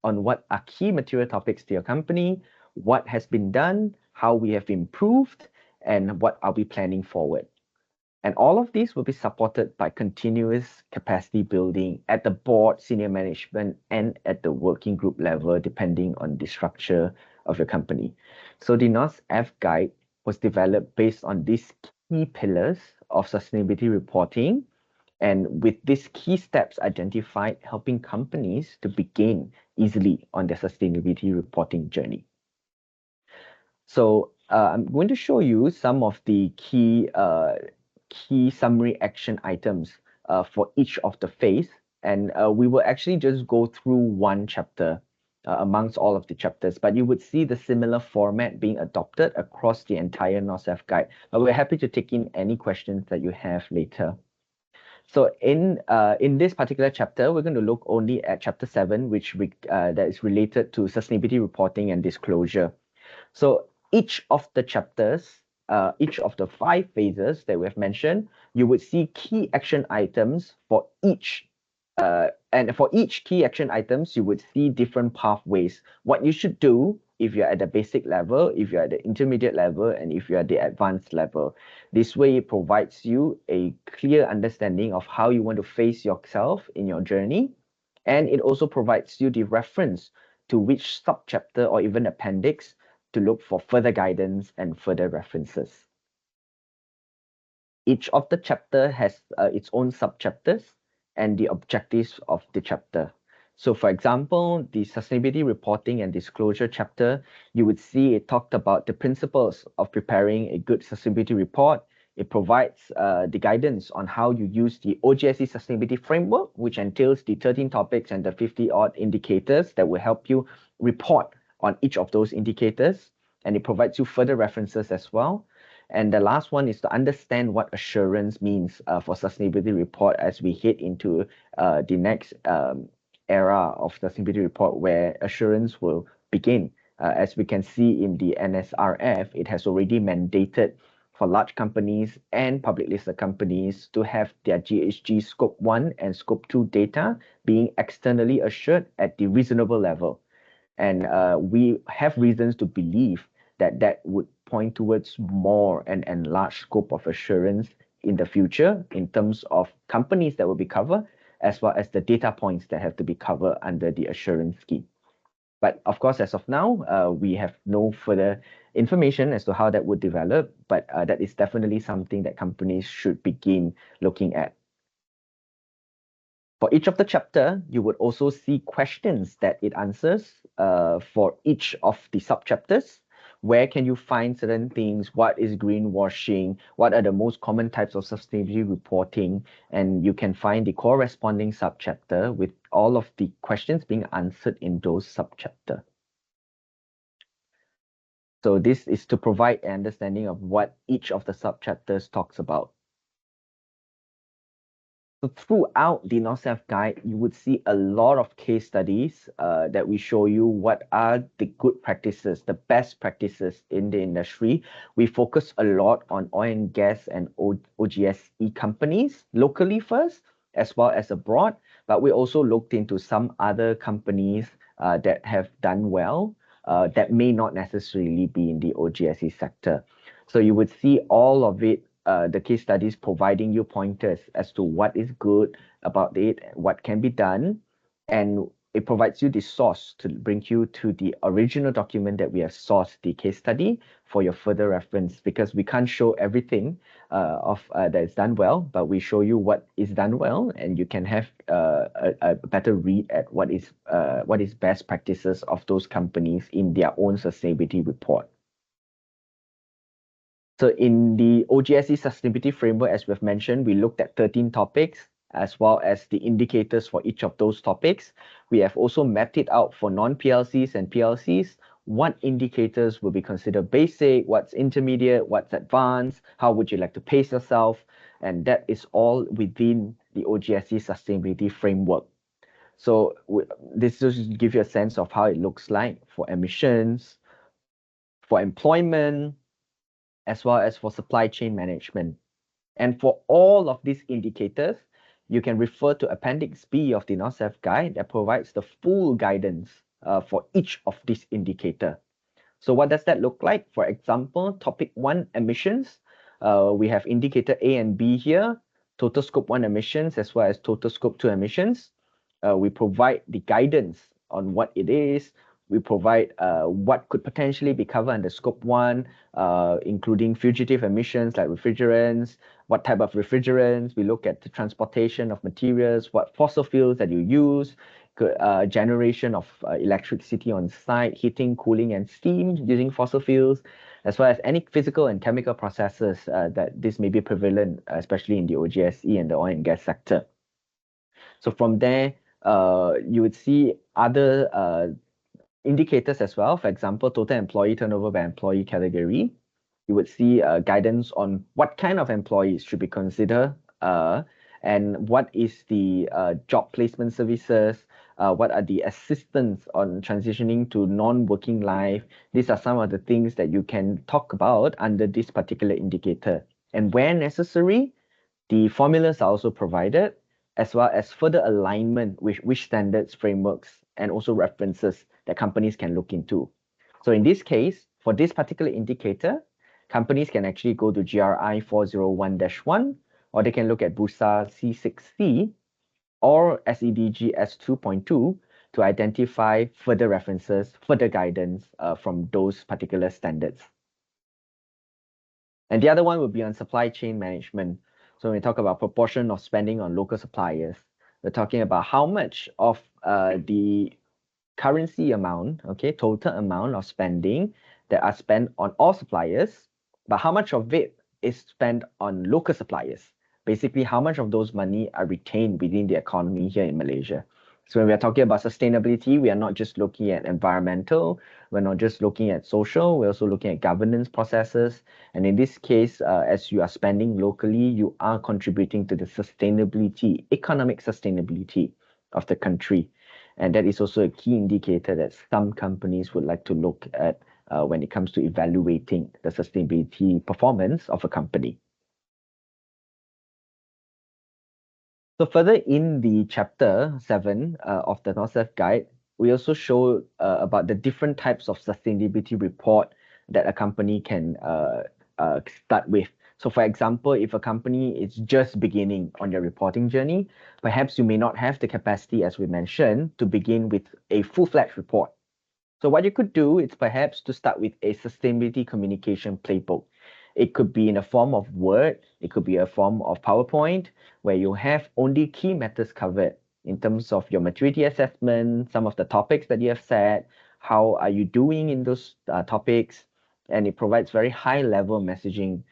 on what are key material topics to your company, what has been done, how we have improved, and what are we planning forward. And all of these will be supported by continuous capacity building at the board, senior management, and at the working group level, depending on the structure of your company. So the NOSF guide was developed based on these key pillars of sustainability reporting, and with these key steps identified, helping companies to begin easily on their sustainability reporting journey. So I'm going to show you some of the key summary action items for each of the phase, and we will actually just go through one chapter amongst all of the chapters, but you would see the similar format being adopted across the entire NOSF guide. But we're happy to take in any questions that you have later. So in this particular chapter, we're going to look only at chapter 7, which that is related to sustainability reporting and disclosure. So each of the chapters, each of the 5 phases that we have mentioned, you would see key action items for each. And for each key action items, you would see different pathways. What you should do if you're at the basic level, if you're at the intermediate level, and if you're at the advanced level. This way, it provides you a clear understanding of how you want to face yourself in your journey. And it also provides you the reference to which sub-chapter or even appendix to look for further guidance and further references. Each of the chapter has its own sub-chapters and the objectives of the chapter. So for example, the sustainability reporting and disclosure chapter, you would see it talked about the principles of preparing a good sustainability report. It provides the guidance on how you use the OGSE sustainability framework, which entails the 13 topics and the 50-odd indicators that will help you report on each of those indicators. And it provides you further references as well. And the last one is to understand what assurance means for sustainability report as we head into the next era of sustainability report, where assurance will begin. As we can see in the NSRF, it has already mandated for large companies and public listed companies to have their GHG Scope 1 and Scope 2 data being externally assured at the reasonable level. And we have reasons to believe that that would point towards more and enlarged scope of assurance in the future in terms of companies that will be covered, as well as the data points that have to be covered under the assurance scheme. But of course, as of now, we have no further information as to how that would develop, but that is definitely something that companies should begin looking at. For each of the chapter, you would also see questions that it answers for each of the sub-chapters. Where can you find certain things? What is greenwashing? What are the most common types of sustainability reporting? And you can find the corresponding sub-chapter with all of the questions being answered in those sub-chapter. So this is to provide an understanding of what each of the sub-chapters talks about. So throughout the NOSF guide, you would see a lot of case studies that we show you what are the good practices, the best practices in the industry. We focus a lot on oil and gas and OGSE companies locally first, as well as abroad. But we also looked into some other companies that have done well that may not necessarily be in the OGSE sector. So you would see all of it, the case studies providing you pointers as to what is good about it, what can be done, and it provides you the source to bring you to the original document that we have sourced the case study for your further reference, because we can't show everything that is done well, but we show you what is done well, and you can have a better read at what is best practices of those companies in their own sustainability report. So in the OGSE sustainability framework, as we've mentioned, we looked at 13 topics. as well as the indicators for each of those topics. We have also mapped it out for non-PLCs and PLCs. What indicators will be considered basic, what's intermediate, what's advanced, how would you like to pace yourself? And that is all within the OGSC sustainability framework. So this just give you a sense of how it looks like for emissions, for employment, as well as for supply chain management. And for all of these indicators, you can refer to Appendix B of the NORCEF guide that provides the full guidance for each of these indicators. So what does that look like? For example, topic 1, emissions. We have indicator A and B here, total scope 1 emissions as well as total scope 2 emissions. We provide the guidance on what it is. We provide what could potentially be covered under scope 1, including fugitive emissions like refrigerants, what type of refrigerants. We look at the transportation of materials, what fossil fuels that you use, generation of electricity on site, heating, cooling, and steam using fossil fuels, as well as any physical and chemical processes that this may be prevalent, especially in the OGSE and the oil and gas sector. So from there, you would see other indicators as well. For example, total employee turnover by employee category. You would see guidance on what kind of employees should be considered and what is the job placement services, what are the assistance on transitioning to non-working life. These are some of the things that you can talk about under this particular indicator. And where necessary, the formulas are also provided, as well as further alignment with which standards, frameworks, and also references that companies can look into. So in this case, for this particular indicator, companies can actually go to GRI 401-1, or they can look at BUSA C6C or SEDG S2.2 to identify further references, further guidance from those particular standards. And the other one would be on supply chain management. So when we talk about proportion of spending on local suppliers, we're talking about how much of the currency amount, okay, total amount of spending that are spent on all suppliers, but how much of it is spent on local suppliers. Basically, how much of those money are retained within the economy here in Malaysia. So when we are talking about sustainability, we are not just looking at environmental, we're not just looking at social, we're also looking at governance processes. And in this case, as you are spending locally, you are contributing to the sustainability, economic sustainability of the country. And that is also a key indicator that some companies would like to look at when it comes to evaluating the sustainability performance of a company. So further in the chapter 7 of the NORCEF guide, we also show about the different types of sustainability report that a company can start with. So for example, if a company is just beginning on their reporting journey, perhaps you may not have the capacity, as we mentioned, to begin with a full-fledged report. So what you could do is perhaps to start with a sustainability communication playbook. It could be in a form of Word, it could be a form of PowerPoint, where you have only key matters covered in terms of your maturity assessment, some of the topics that you have set, how are you doing in those topics, and it provides very high-level messaging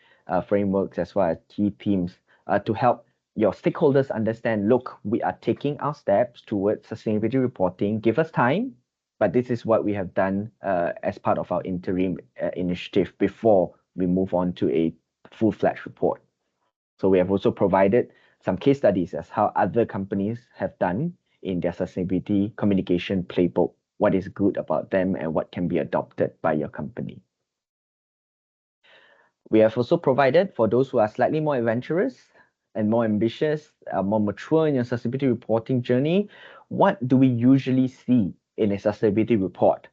frameworks as well as key themes to help your stakeholders understand, look, we are taking our steps towards sustainability reporting, give us time, but this is what we have done as part of our interim initiative before we move on to a full-fledged report. So we have also provided some case studies as how other companies have done in their sustainability communication playbook, what is good about them and what can be adopted by your company. We have also provided for those who are slightly more adventurous and more ambitious, more mature in your sustainability reporting journey, what do we usually see in a sustainability report?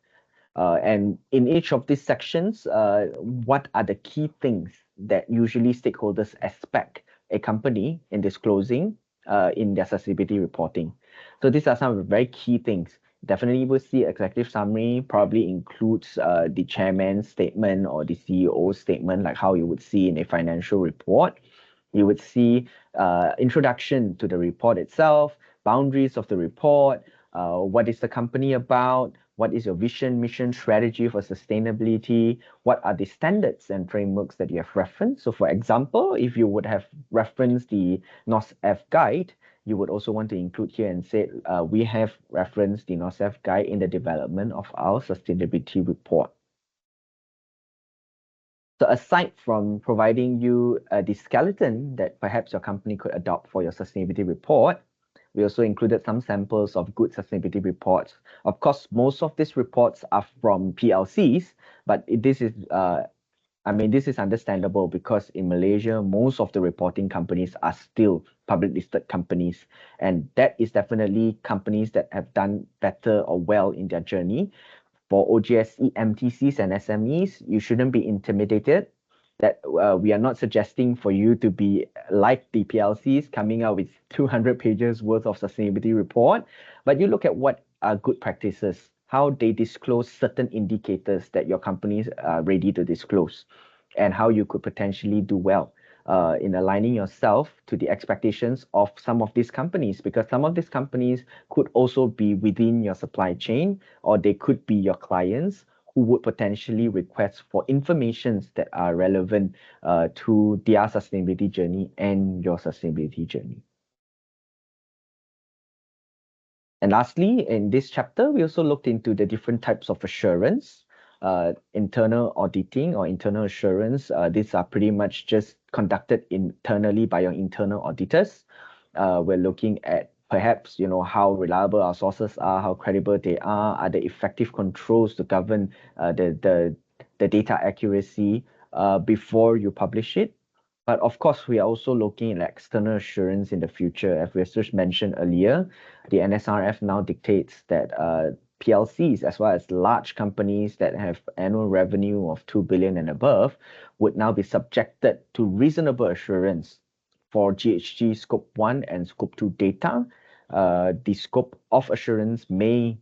And in each of these sections, what are the key things that usually stakeholders expect a company in disclosing in their sustainability reporting? So these are some of the very key things. Definitely we'll see executive summary probably includes the chairman's statement or the CEO's statement, like how you would see in a financial report. You would see introduction to the report itself, boundaries of the report, What is the company about? What is your vision, mission, strategy for sustainability? What are the standards and frameworks that you have referenced? So for example, if you would have referenced the NOSF guide, you would also want to include here and say, we have referenced the NOSF guide in the development of our sustainability report. So aside from providing you the skeleton that perhaps your company could adopt for your sustainability report, we also included some samples of good sustainability reports. Of course, most of these reports are from PLCs, but this is, this is understandable because in Malaysia, most of the reporting companies are still public listed companies. And that is definitely companies that have done better or well in their journey. For OGSE, MTCs and SMEs, you shouldn't be intimidated. That we are not suggesting for you to be like the PLCs coming out with 200 pages worth of sustainability report, but you look at what are good practices, how they disclose certain indicators that your companies are ready to disclose, and how you could potentially do well in aligning yourself to the expectations of some of these companies, because some of these companies could also be within your supply chain, or they could be your clients who would potentially request for informations that are relevant to their sustainability journey and your sustainability journey. And lastly, in this chapter, we also looked into the different types of assurance. Internal auditing or internal assurance, these are pretty much just conducted internally by your internal auditors. We're looking at perhaps, how reliable our sources are, how credible they are there effective controls to govern the data accuracy before you publish it. But of course, we are also looking at external assurance in the future. As we just mentioned earlier, the NSRF now dictates that PLCs, as well as large companies that have annual revenue of 2 billion and above, would now be subjected to reasonable assurance for GHG Scope 1 and Scope 2 data. The scope of assurance may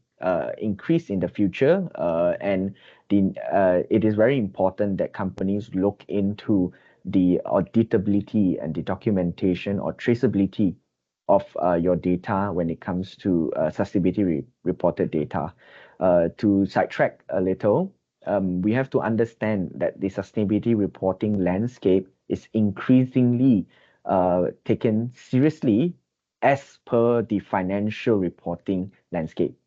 increase in the future, and it is very important that companies look into the auditability and the documentation or traceability of your data when it comes to sustainability reported data. To sidetrack a little, we have to understand that the sustainability reporting landscape is increasingly taken seriously as per the financial reporting landscape.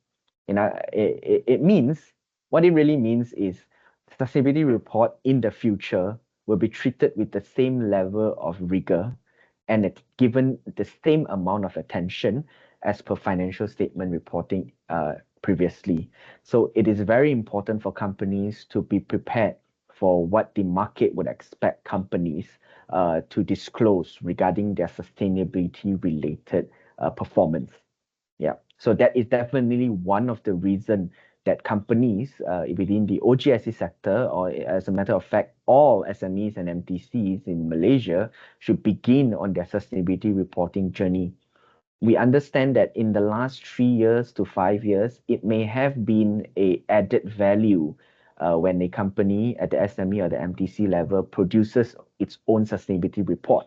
It means, what it really means is sustainability report in the future will be treated with the same level of rigor and it's given the same amount of attention as per financial statement reporting previously. So it is very important for companies to be prepared for what the market would expect companies to disclose regarding their sustainability related performance. Yeah, so that is definitely one of the reasons that companies within the OGSE sector, or as a matter of fact, all SMEs and MTCs in Malaysia should begin on their sustainability reporting journey. We understand that in the last 3 years to 5 years, it may have been an added value when a company at the SME or the MTC level produces its own sustainability report.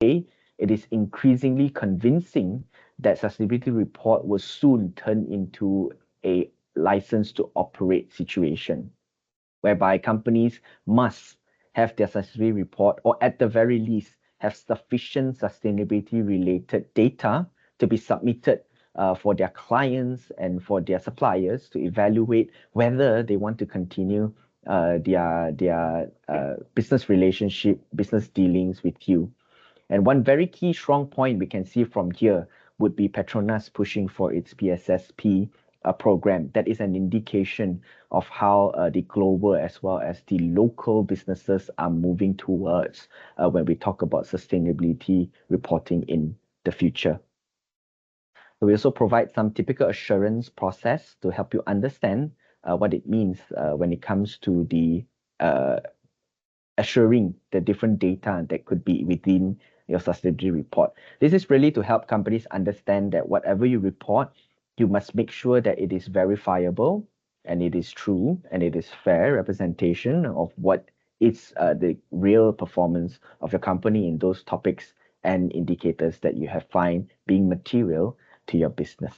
Today, it is increasingly convincing that sustainability report will soon turn into a license to operate situation, whereby companies must have their sustainability report, or at the very least, have sufficient sustainability related data to be submitted for their clients and for their suppliers to evaluate whether they want to continue their business relationship, business dealings with you. And one very key strong point we can see from here would be Petronas pushing for its PSSP program. That is an indication of how the global as well as the local businesses are moving towards when we talk about sustainability reporting in the future. We also provide some typical assurance process to help you understand what it means when it comes to the assuring the different data that could be within your sustainability report. This is really to help companies understand that whatever you report, you must make sure that it is verifiable and it is true and it is fair representation of what is the real performance of your company in those topics and indicators that you have find being material to your business.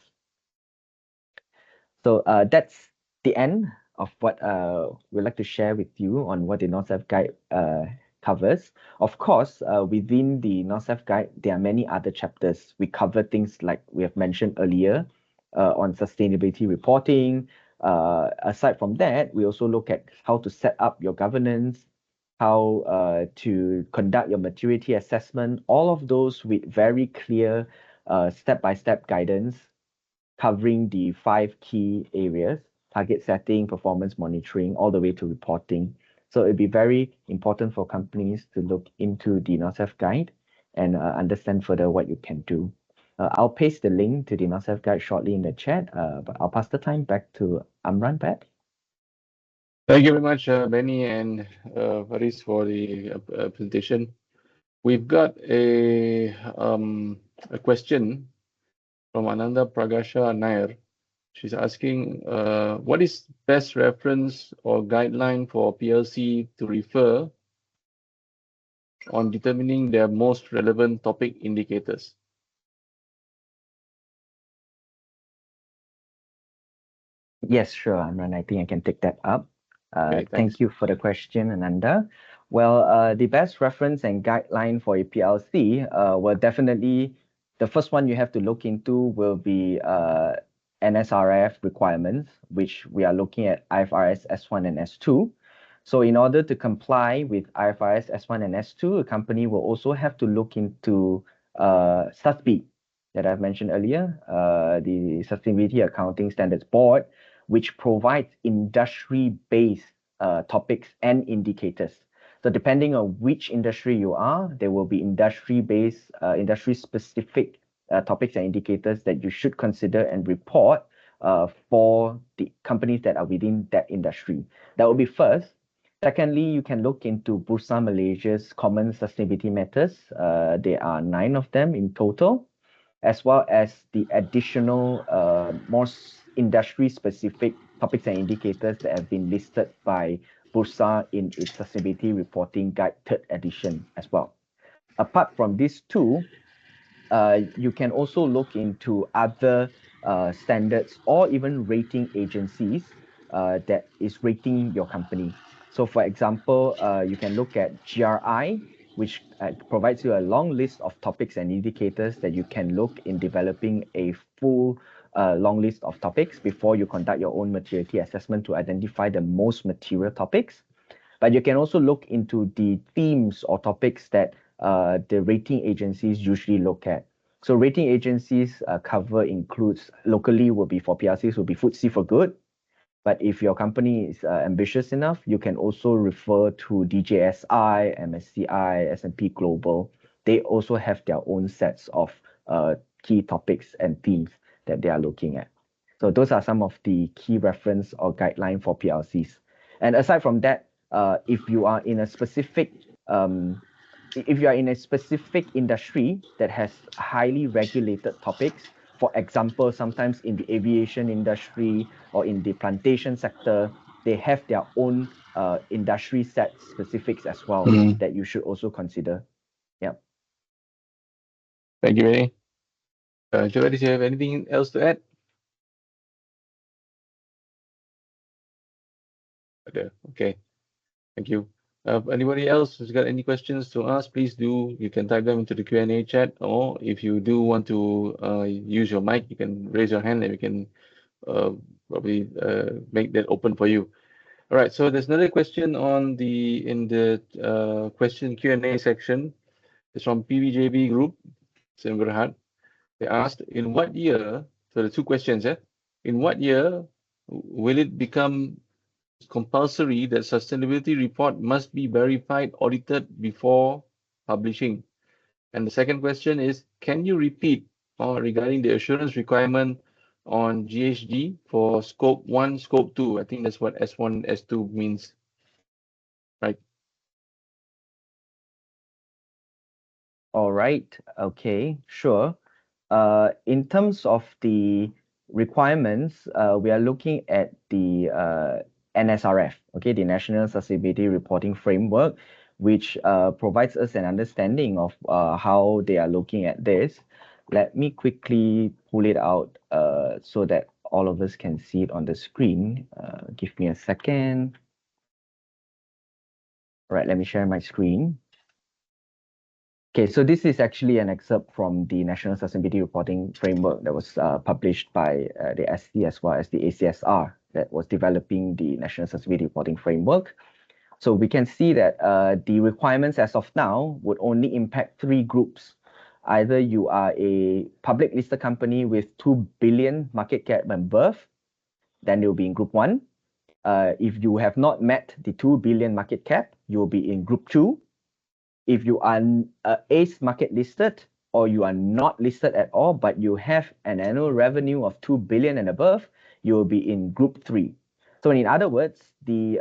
So that's the end of what we'd like to share with you on what the North-South Guide covers. Of course, within the North-South Guide, there are many other chapters. We cover things like we have mentioned earlier on sustainability reporting. Aside from that, we also look at how to set up your governance, how to conduct your maturity assessment, all of those with very clear step-by-step guidance covering the 5 key areas: target setting, performance monitoring, all the way to reporting. So it'd be very important for companies to look into the North-South Guide and understand further what you can do. I'll paste the link to the North-South Guide shortly in the chat, but I'll pass the time back to Amran Pat. Thank you very much, Benny and Faris, for the presentation. We've got a question from Ananda Pragasha Nair. She's asking, what is best reference or guideline for PLC to refer on determining their most relevant topic indicators? Yes, sure, Amran. I think I can take that up. Okay, thanks. Thank you for the question, Ananda. Well, the best reference and guideline for a PLC, well, definitely the first one you have to look into will be NSRF requirements, which we are looking at IFRS S1 and S2. So in order to comply with IFRS S1 and S2, a company will also have to look into SASB that I've mentioned earlier, the Sustainability Accounting Standards Board, which provides industry-based topics and indicators. So depending on which industry you are, there will be industry-based, industry-specific topics and indicators that you should consider and report for the companies that are within that industry. That will be first. Secondly, you can look into Bursa Malaysia's common sustainability matters. There are 9 of them in total, as well as the additional more industry-specific topics and indicators that have been listed by Bursa in its Sustainability Reporting Guide 3rd edition as well. Apart from these 2, you can also look into other standards or even rating agencies that is rating your company. So for example, you can look at GRI, which provides you a long list of topics and indicators that you can look in developing a full long list of topics before you conduct your own maturity assessment to identify the most material topics. But you can also look into the themes or topics that the rating agencies usually look at. So rating agencies cover includes locally will be for PLCs will be FTSE for Good. But if your company is ambitious enough, you can also refer to DJSI, MSCI, S&P Global. They also have their own sets of key topics and themes that they are looking at. So those are some of the key reference or guideline for PLCs. And aside from that, if you are in a specific industry that has highly regulated topics, for example, sometimes in the aviation industry or in the plantation sector, they have their own industry set specifics as well that you should also consider. Yeah. Thank you, Benny. Joel, do you have anything else to add? Okay. Thank you. Anybody else who's got any questions to ask, please do. You can type them into the Q&A chat, or if you do want to use your mic, you can raise your hand and we can probably make that open for you. All right, so there's another question in the question Q&A section. It's from PVJB Group, Simberhat. They asked, in what year, so the 2 questions, in what year will it become compulsory that sustainability report must be verified, audited before publishing? And the second question is, can you repeat regarding the assurance requirement on GHG for scope 1, scope 2? I think that's what S1, S2 means, right? All right. Okay, sure. In terms of the requirements, we are looking at the NSRF, okay, the National Sustainability Reporting Framework, which provides us an understanding of how they are looking at this. Let me quickly pull it out so that all of us can see it on the screen. Give me a second. All right, let me share my screen. Okay, so this is actually an excerpt from the National Sustainability Reporting Framework that was published by the SC as well as the ACSR that was developing the National Sustainability Reporting Framework. So we can see that the requirements as of now would only impact three groups. Either you are a public listed company with 2 billion market cap and above, then you'll be in group 1. If you have not met the 2 billion market cap, you will be in group 2. If you are ACE market listed or you are not listed at all, but you have an annual revenue of 2 billion and above, you will be in group 3. So in other words, the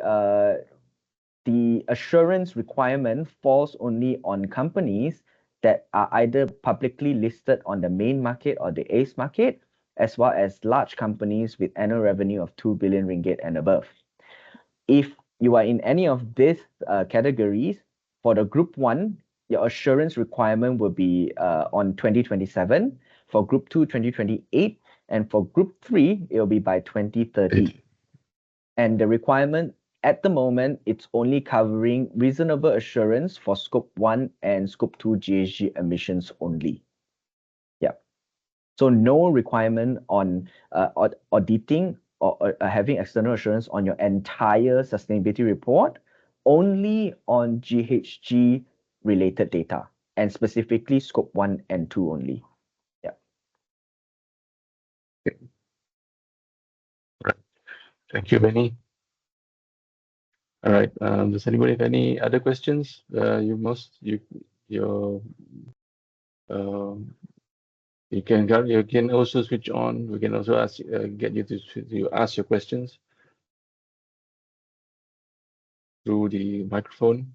assurance requirement falls only on companies that are either publicly listed on the main market or the ACE market, as well as large companies with annual revenue of 2 billion ringgit and above. If you are in any of these categories, for the group 1, your assurance requirement will be on 2027, for group 2, 2028, and for group 3, it will be by 2030. And the requirement at the moment, it's only covering reasonable assurance for scope 1 and scope 2 GHG emissions only. Yeah. So no requirement on auditing or having external assurance on your entire sustainability report, only on GHG related data and specifically scope 1 and 2 only. Yeah. Right. Thank you, Benny. All right. Does anybody have any other questions? You can also switch on. We can also ask get you to ask your questions through the microphone.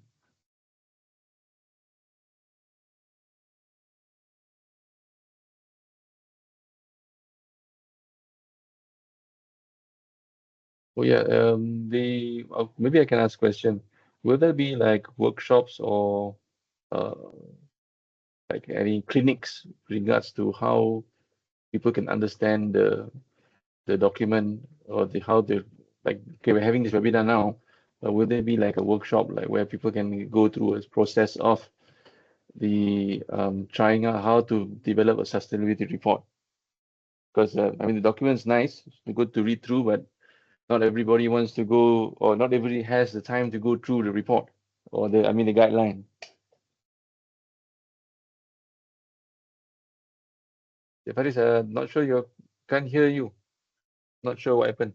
Oh yeah, maybe I can ask a question. Will there be like workshops or like any clinics regards to how people can understand the document or how the like okay, we're having this webinar now, but will there be like a workshop like where people can go through a process of the trying out how to develop a sustainability report? Because I mean the document's nice, it's good to read through, but not everybody wants to go, or not everybody has the time to go through the report or the guideline. Yeah, Faris, not sure can't hear you. Not sure what happened.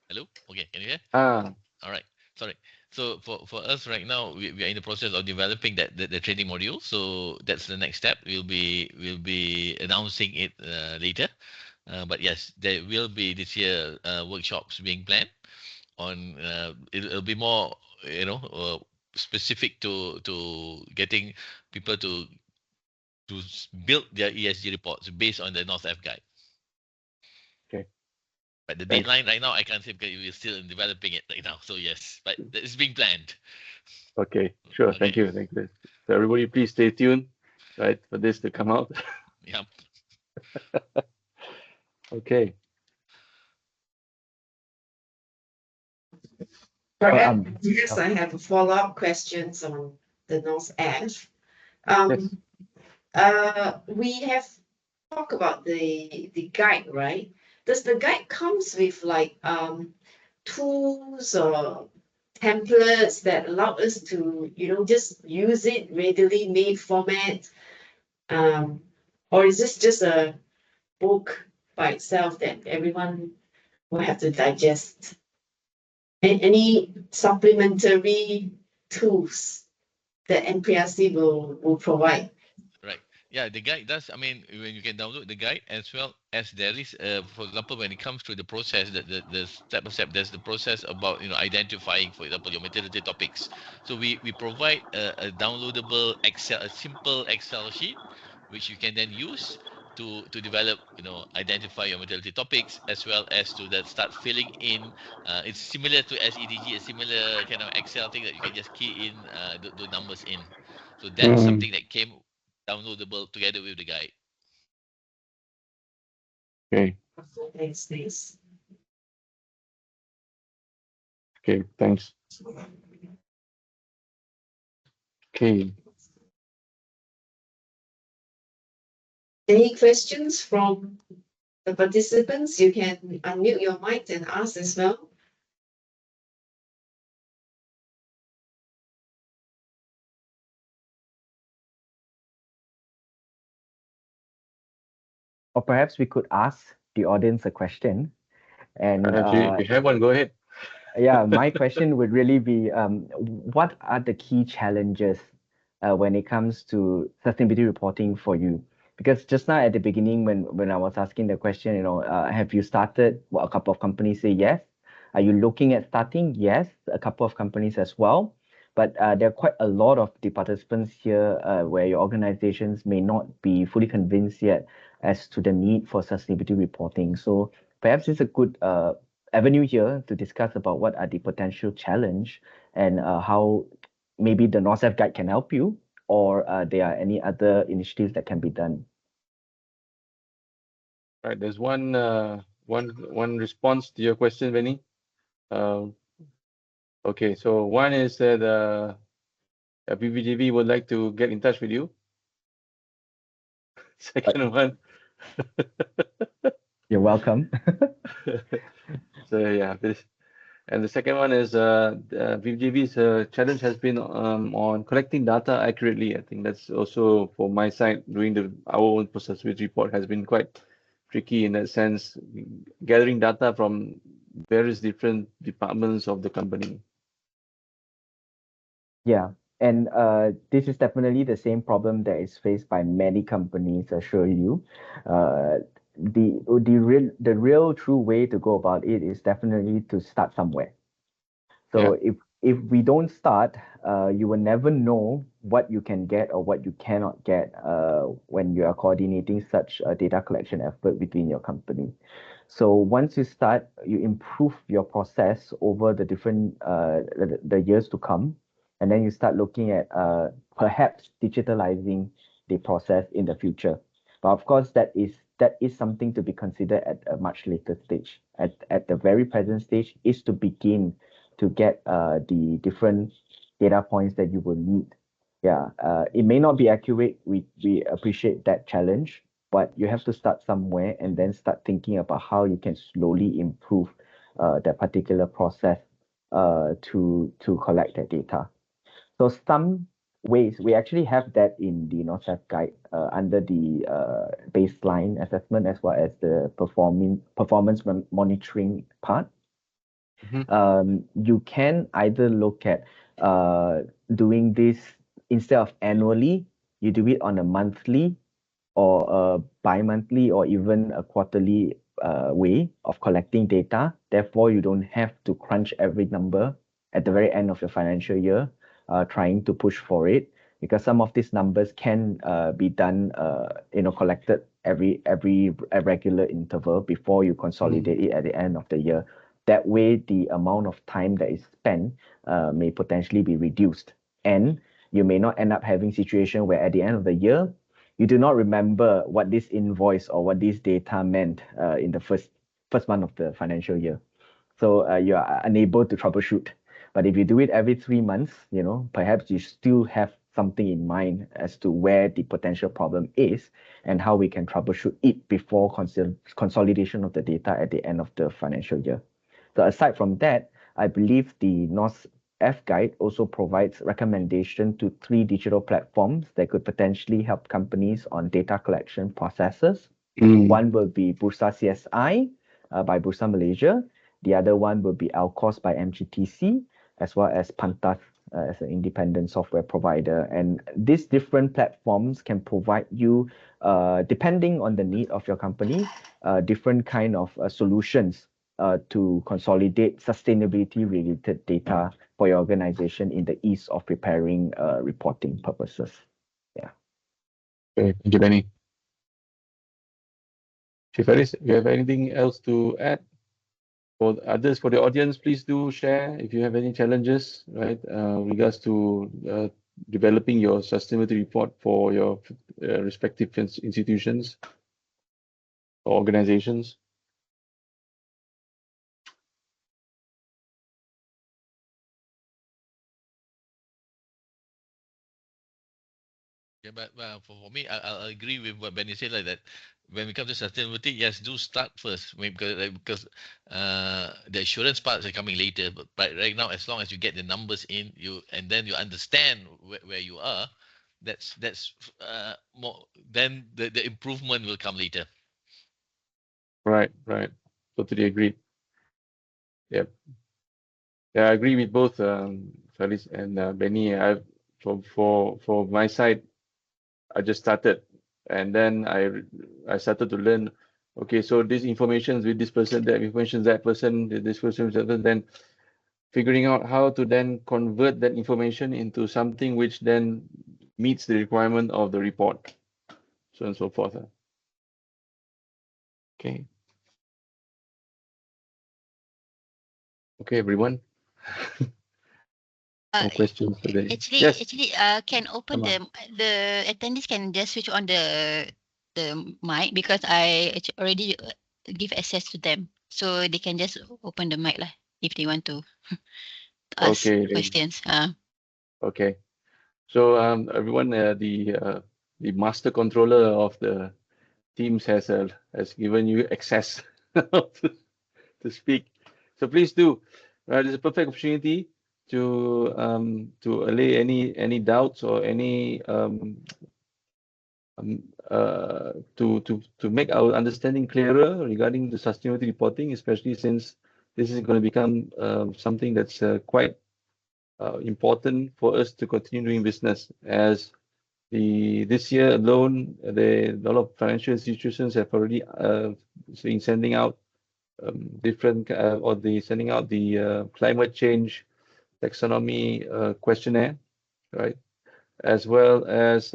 Hello? Okay, can you hear? Ah, All right. Sorry. So for us right now, we are in the process of developing the training module. So that's the next step. We'll be announcing it later. But yes, there will be this year workshops being planned on. It'll be more, specific to getting people to build their ESG reports based on the North F guide. okay. But the Thanks. deadline right now, I can't say because we're still in developing it right now. So yes, but it's being planned. Okay, sure. Okay. Thank you. Thank you. So everybody, please stay tuned, right, for this to come out. Yeah. Okay. Yes, I have a follow-up questions on the North F. Yes. We have talked about the guide, right? Does the guide comes with like tools or templates that allow us to, just use it readily made format? Or is this just a book by itself that everyone will have to digest? Any supplementary tools that MPRC will provide? Right. Yeah, the guide does. I mean, when you can download the guide as well as there is, for example, when it comes to the process, the step by step, there's the process about identifying, for example, your materiality topics. So we provide a downloadable Excel, a simple Excel sheet, which you can then use to develop, identify your materiality topics as well as to then start filling in. It's similar to SEDG, a similar kind of Excel thing that you can just key in the numbers in. So that's something that came downloadable together with the guide. Okay. Thanks. Okay. Thanks. Okay. Any questions from the participants? You can unmute your mic and ask as well. Or perhaps we could ask the audience a question. And If you have one, go ahead. yeah, my question would really be, what are the key challenges when it comes to sustainability reporting for you? Because just now at the beginning, when I was asking the question, have you started? Well, a couple of companies say yes. Are you looking at starting? Yes, a couple of companies as well. But there are quite a lot of the participants here where your organizations may not be fully convinced yet as to the need for sustainability reporting. So perhaps it's a good avenue here to discuss about what are the potential challenge and how maybe the NORCEF guide can help you, or there are any other initiatives that can be done. Right. There's one response to your question, Benny. Okay. So one is that BBGB would like to get in touch with you. Second one. You're welcome. So yeah, and the second one is BBGB's challenge has been on collecting data accurately. I think that's also for my side doing our own process with report has been quite tricky in that sense, gathering data from various different departments of the company. Yeah, and this is definitely the same problem that is faced by many companies, I assure you. The real true way to go about it is definitely to start somewhere. So if we don't start, you will never know what you can get or what you cannot get when you are coordinating such a data collection effort between your company. So once you start, you improve your process over the different the years to come, and then you start looking at perhaps digitalizing the process in the future. But of course, that is something to be considered at a much later stage. At the very present stage is to begin to get the different data points that you will need. Yeah, it may not be accurate. We appreciate that challenge, but you have to start somewhere and then start thinking about how you can slowly improve that particular process to collect that data. So some ways we actually have that in the NORCEF guide under the baseline assessment as well as the performance monitoring part. You can either look at doing this instead of annually, you do it on a monthly or a bi-monthly or even a quarterly way of collecting data. Therefore, you don't have to crunch every number at the very end of your financial year, trying to push for it, because some of these numbers can be done, collected every regular interval before you consolidate it at the end of the year. That way, the amount of time that is spent may potentially be reduced, and you may not end up having situation where at the end of the year, you do not remember what this invoice or what this data meant in the first month of the financial year. So you are unable to troubleshoot. But if you do it every 3 months, perhaps you still have something in mind as to where the potential problem is and how we can troubleshoot it before consolidation of the data at the end of the financial year. So aside from that, I believe the NORCEF guide also provides recommendation to 3 digital platforms that could potentially help companies on data collection processes. One will be Bursa CSI by Bursa Malaysia. The other one will be Alcos by MGTC, as well as Pantas as an independent software provider. And these different platforms can provide you, depending on the need of your company, different kind of solutions to consolidate sustainability related data for your organization in the ease of preparing reporting purposes. Yeah. Okay, thank you, Benny. Chief Faris, you have anything else to add? For others, for the audience, please do share if you have any challenges, right, regards to developing your sustainability report for your respective institutions. or organizations? Yeah, but for me, I'll agree with what Benny said, like that. When it comes to sustainability, yes, do start first. Because the assurance parts are coming later. But right now, as long as you get the numbers in, and then you understand where you are, that's more. Then the improvement will come later. Right, right. Totally agreed. Yeah, yeah, I agree with both Faris and Benny. For my side, I just started, and then I started to learn. Okay, so this information is with this person, that information is that person, this person is that person. Then figuring out how to then convert that information into something which then meets the requirement of the report, so on and so forth. Okay. Okay, everyone. No questions today. Yes, Actually, can open Sama. the attendees can just switch on the mic because I already give access to them, so they can just open the mic lah if they want to ask Okay, questions. okay. So everyone, the master controller of the Teams has given you access to speak. So please do. It's a perfect opportunity to allay any doubts or any to make our understanding clearer regarding the sustainability reporting, especially since this is going to become something that's quite important for us to continue doing business. As this year alone, a lot of financial institutions have already been sending out different sending out the climate change taxonomy questionnaire, right? As well as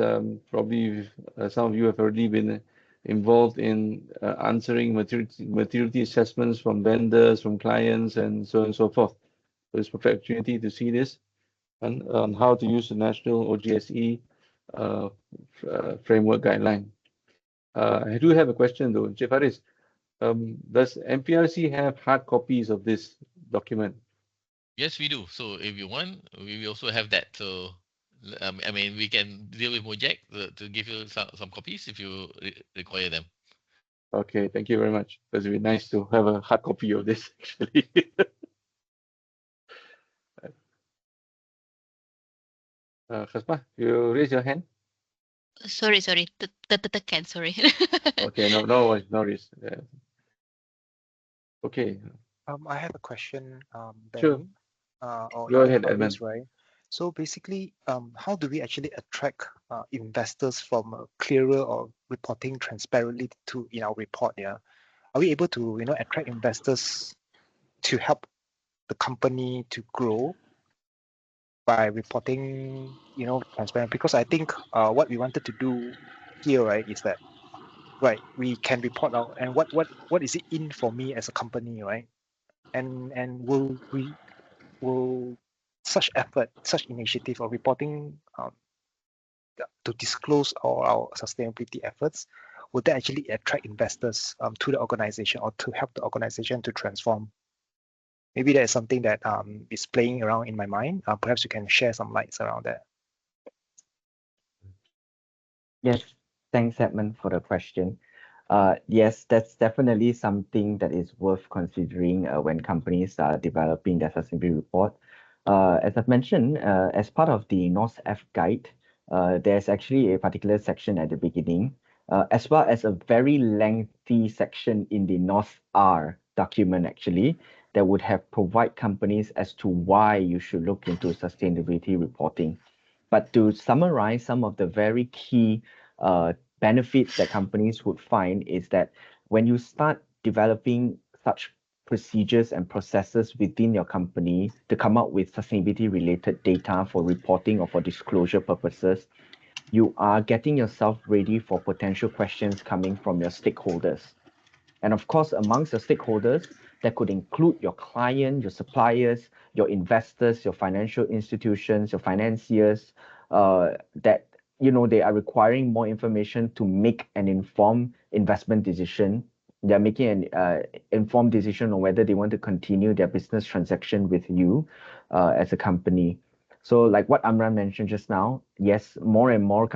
probably some of you have already been involved in answering materiality assessments from vendors, from clients, and so on and so forth. So it's a perfect opportunity to see this and on how to use the national OGSE framework guideline. I do have a question though, Faris. Does MPRC have hard copies of this document? Yes, we do. So if you want, we also have that. So I mean, we can deal with MOGEC to give you some copies if you require them. Okay, thank you very much. It would be nice to have a hard copy of this actually. Khasma, you raise your hand. Sorry, tekan, sorry. Okay, no worries. Yeah. Okay, I have a question, sure. Benny, or Go even ahead, Faris, Edmund. right? So basically, how do we actually attract investors from a clearer or reporting transparently to in our report? Yeah, are we able to attract investors to help the company to grow by reporting transparent? Because I think what we wanted to do here, right, is that we can report out and what is it in for me as a company, right? And will such effort, such initiative or reporting to disclose all our sustainability efforts, would that actually attract investors to the organization or to help the organization to transform? Maybe that is something that is playing around in my mind. Perhaps you can share some lights around that. Yes, thanks, Edmund, for the question. Yes, that's definitely something that is worth considering when companies are developing their sustainability report. As I've mentioned, as part of the NOS-F guide, there's actually a particular section at the beginning, as well as a very lengthy section in the NOS-R document, actually, that would have provide companies as to why you should look into sustainability reporting. But to summarize some of the very key benefits that companies would find is that when you start developing such procedures and processes within your company to come up with sustainability related data for reporting or for disclosure purposes, you are getting yourself ready for potential questions coming from your stakeholders. And of course, amongst your stakeholders, that could include your client, your suppliers, your investors, your financial institutions, your financiers, that they are requiring more information to make an informed investment decision they're making an informed decision on whether they want to continue their business transaction with you as a company. So like what Amran mentioned just now, yes, more and more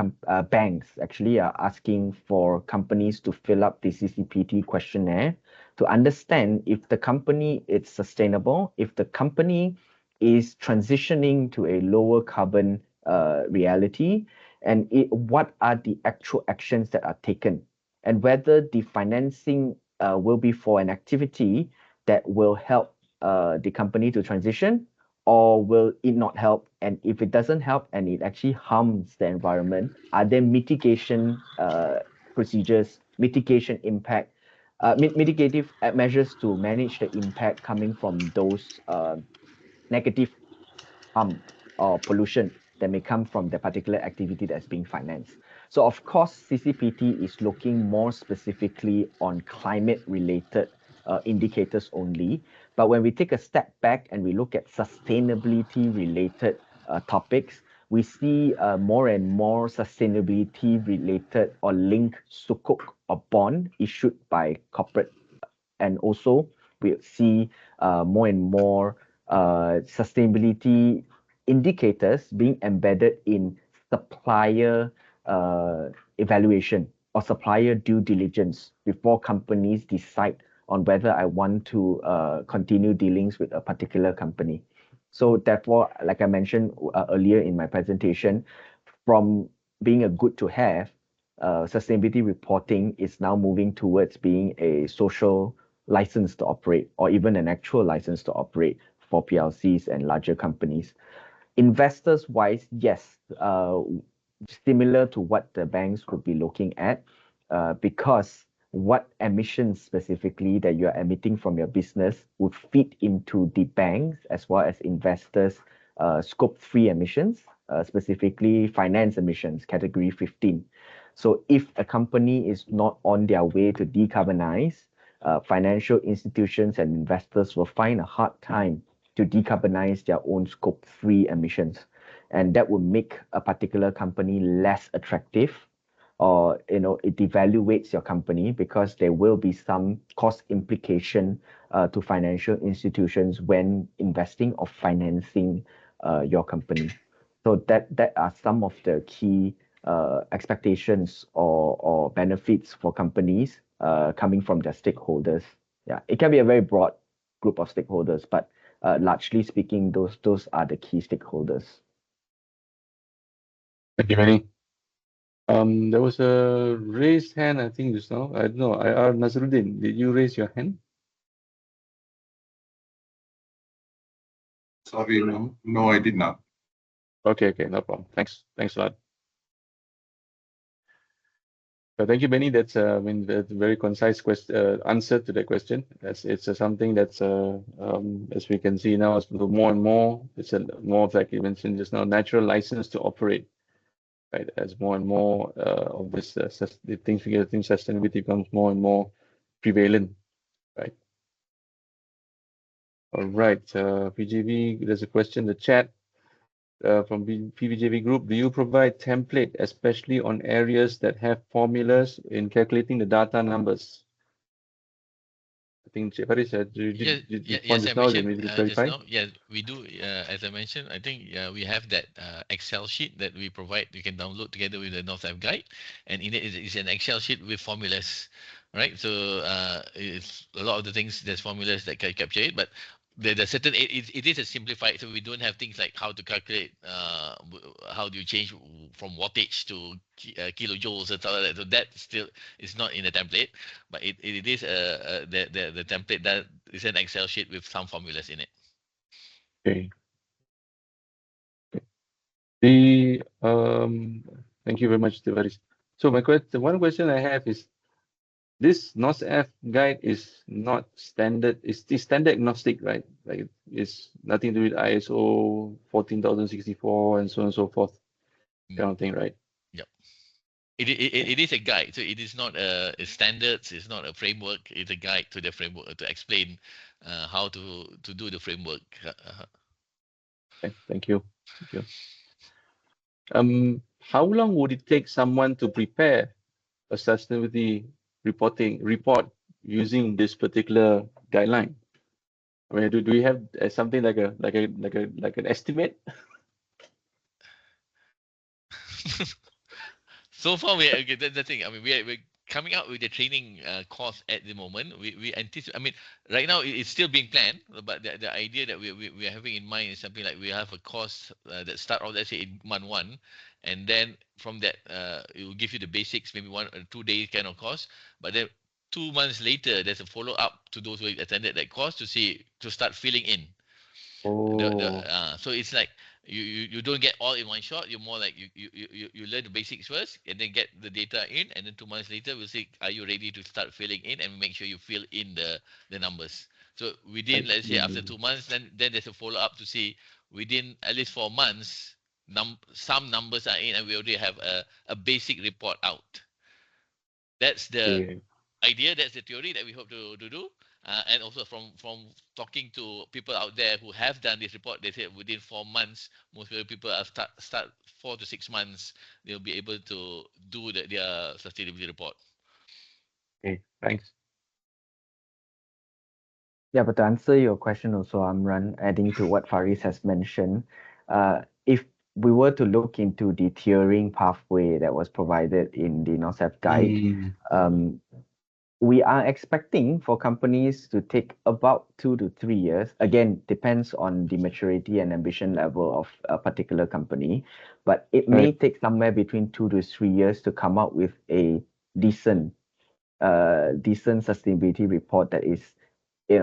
banks actually are asking for companies to fill up the CCPT questionnaire to understand if the company is sustainable, if the company is transitioning to a lower carbon reality, and what are the actual actions that are taken, and whether the financing will be for an activity that will help the company to transition, or will it not help? And if it doesn't help and it actually harms the environment, are there mitigation procedures, mitigation impact, mitigative measures to manage the impact coming from those negative harm or pollution that may come from the particular activity that's being financed. So of course, CCPT is looking more specifically on climate-related indicators only. But when we take a step back and we look at sustainability-related topics, we see more and more sustainability-related or linked sukuk or bond issued by corporate. And also, we see more and more sustainability indicators being embedded in supplier evaluation or supplier due diligence before companies decide on whether I want to continue dealings with a particular company. So therefore, like I mentioned earlier in my presentation, from being a good to have, sustainability reporting is now moving towards being a social license to operate, or even an actual license to operate for PLCs and larger companies. Investors wise, yes, similar to what the banks would be looking at, because what emissions specifically that you're emitting from your business would fit into the banks as well as investors' scope 3 emissions, specifically finance emissions, category 15. So if a company is not on their way to decarbonize, financial institutions and investors will find a hard time to decarbonize their own scope 3 emissions. And that would make a particular company less attractive, or it devaluates your company because there will be some cost implication to financial institutions when investing or financing your company. So that are some of the key expectations or benefits for companies coming from their stakeholders. Yeah, it can be a very broad group of stakeholders, but largely speaking, those are the key stakeholders. Thank you, Manny. There was a raised hand, I think, just now. I don't know. Nazruddin, did you raise your hand? Sorry, no, I did not. Okay, no problem. Thanks a lot. Thank you, Benny. That's that's a very concise answer to the question. It's something that's as we can see now, it's more and more. It's more of, like you mentioned just now, natural license to operate, right? As more and more of this the things sustainability becomes more and more prevalent, right? All right, PGV. There's a question in the chat. From PVJV Group, do you provide template, especially on areas that have formulas in calculating the data numbers? I think Faris said, Yes, I mentioned just now. Yeah, we do. As I mentioned, I think we have that Excel sheet that we provide. You can download together with the North F guide, and in it is an Excel sheet with formulas, right? So it's a lot of the things. There's formulas that can capture it, but the certain it is a simplified, so we don't have things like how to calculate how do you change from wattage to kilojoules and stuff like that. So that still is not in the template, but it is the template that is an Excel sheet with some formulas in it. Okay. Thank you very much, Faris. So one question I have is, this NOSF guide is not standard. It's standard agnostic, right? Like it's nothing to do with ISO 14064 and so on and so forth, kind of thing, right? Yep. It is a guide, so it is not a standards. It's not a framework. It's a guide to the framework to explain how to do the framework. Okay, thank you. How long would it take someone to prepare a sustainability report using this particular guideline? I mean, do you have something like an estimate? So far, okay, that's the thing. I mean, we're coming out with the training course at the moment. We anticipate. I mean, right now it's still being planned, but the idea that we are having in mind is something like we have a course that start off, let's say, in month one, and then from that it will give you the basics, maybe 1 or 2 days kind of course. But then 2 months later, there's a follow up to those who attended that course to start filling in. Oh, So it's like you don't get all in one shot. You're more like you learn the basics first and then get the data in, and then 2 months later we'll say, are you ready to start filling in, and make sure you fill in the numbers. So I within, let's say, after see. 2 months, then there's a follow up to see within at least 4 months some numbers are in, and we already have a basic report out. That's the Okay. idea. That's the theory that we hope to do. And also from talking to people out there who have done this report, they said within 4 months, most people are start 4 to 6 months, they'll be able to do their sustainability report. Okay. Thanks. yeah, but to answer your question also, Amran, adding to what Faris has mentioned, if we were to look into the tiering pathway that was provided in the NOSEF guide, Mm, um, we are expecting for companies to take about 2 to 3 years. Again, depends on the maturity and ambition level of a particular company, but it may right. take somewhere between 2 to 3 years to come up with a decent, decent sustainability report that is,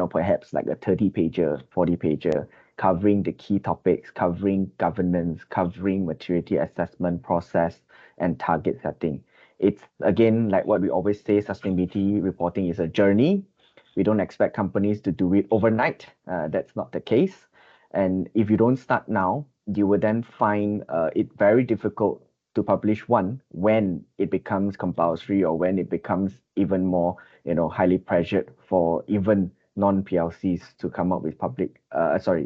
perhaps like a 30-pager, 40-pager, covering the key topics, covering governance, covering maturity assessment process, and target setting. It's again like what we always say, sustainability reporting is a journey. We don't expect companies to do it overnight. That's not the case. And if you don't start now, you will then find it very difficult to publish one when it becomes compulsory, or when it becomes even more, highly pressured for even non-PLCs to come up with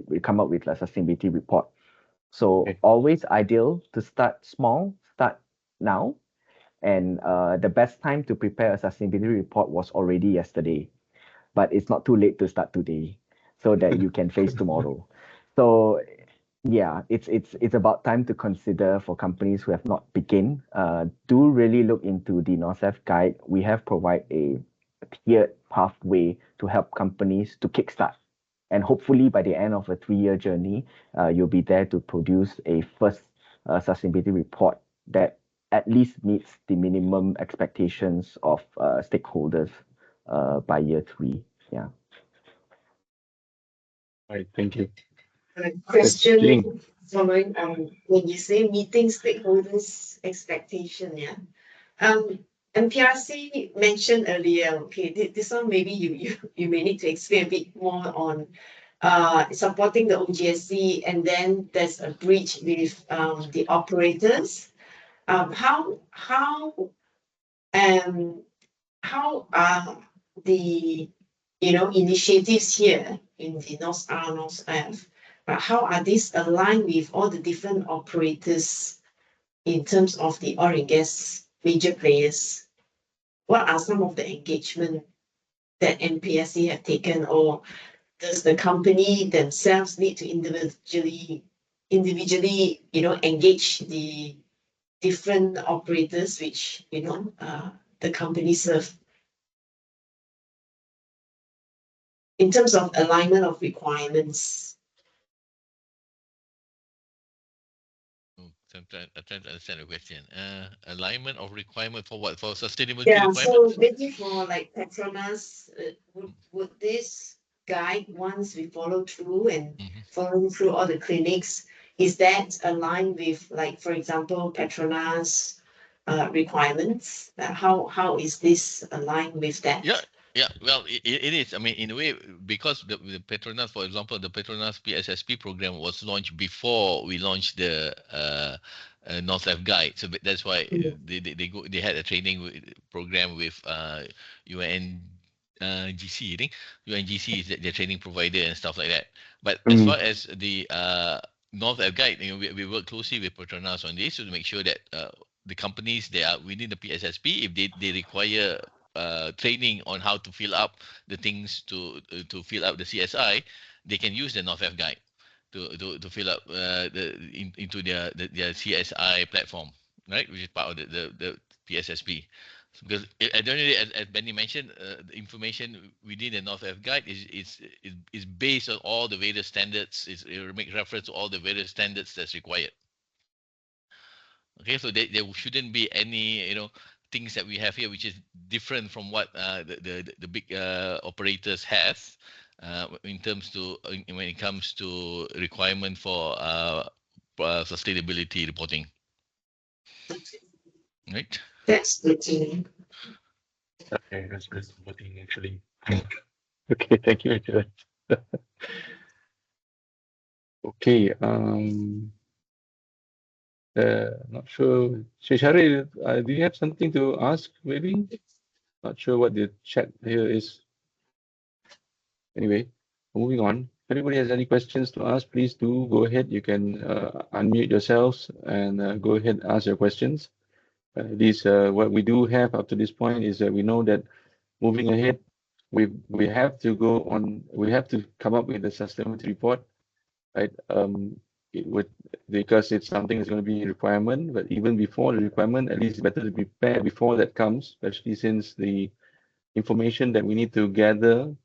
we come up with a sustainability report. So Okay. always ideal to start small, start now. And the best time to prepare a sustainability report was already yesterday, but it's not too late to start today so that you can face tomorrow. So yeah, it's about time to consider for companies who have not begun. Do really look into the NOSEF guide. We have provide a tiered pathway to help companies to kickstart. And hopefully by the end of a 3-year journey, you'll be there to produce a first sustainability report that at least meets the minimum expectations of stakeholders by year 3. Yeah. Right. Thank you. Yes, Question Jing. following when you say meeting stakeholders' expectation, yeah. MPRC mentioned earlier, okay, this one maybe you may need to explain a bit more on supporting the OGSC, and then there's a breach with the operators. How are the initiatives here in the North R, North F, but how are these aligned with all the different operators in terms of the oil and gas major players? What are some of the engagement that MPSC have taken, or does the company themselves need to individually engage the different operators which the company serve, in terms of alignment of requirements? I'm trying to understand the question. Alignment of requirement for what? For sustainability Yeah, so requirements? maybe for like Petronas, would this guide, once we follow through and Mhm. following through all the clinics, is that aligned with, like, for example, Petronas requirements? How is this aligned with that? Yeah, yeah. Well, it is. I mean, in a way, because the Petronas, for example, the Petronas PSSP program was launched before we launched the North Left Guide. So that's why they had a training program with UNGC. I think UNGC is their training provider and stuff like that. But as far as the North Left Guide, we work closely with Petronas on this to make sure that the companies they are within the PSSP, if they require training on how to fill up the things to fill up the CSI, they can use the NorthF guide to fill up into their CSI platform, right? Which is part of the PSSP. Because at the end of the day, as Benny mentioned, the information within the NorthF guide is based on all the various standards. It makes reference to all the various standards that's required. Okay, so there shouldn't be any things that we have here which is different from what the big operators have in terms to when it comes to requirement for sustainability reporting. Right. That's good to know. Okay, that's good voting actually. Okay, thank you, Richard. Okay, not sure. Shishari, do you have something to ask? Maybe. Not sure what the chat here is. Anyway, moving on. If anybody has any questions to ask, please do go ahead. You can unmute yourselves and go ahead and ask your questions. What we do have up to this point is that we know that moving ahead, we have to go on. We have to come up with a sustainability report, right? It would, because it's something that's going to be a requirement. But even before the requirement, at least it's better to prepare before that comes, especially since the information that we need to gather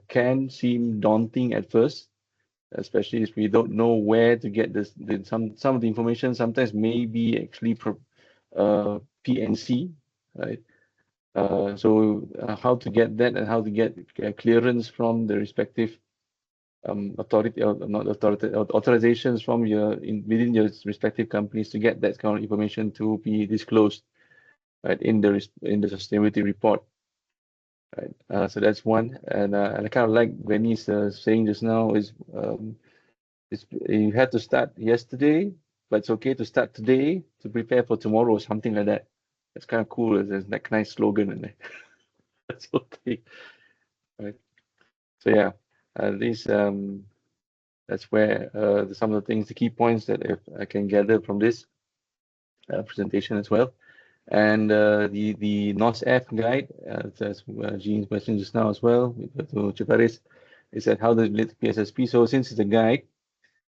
can seem daunting at first, especially if we don't know where to get this. Some of the information sometimes may be actually PNC, right? So how to get that and how to get clearance from the respective authority, or not authority, authorizations from within your respective companies to get that kind of information to be disclosed, right, in the sustainability report. Right, so that's one, and I kind of like Benny's saying just now is you had to start yesterday, but it's okay to start today to prepare for tomorrow or something like that. That's kind of cool. There's that nice slogan in there. That's okay. Right. So yeah, that's where some of the things, the key points that if I can gather from this presentation as well. And the NOSF guide, that's Jean's question just now as well, to Chiparis, is that how does it relate to PSSP? So since it's a guide,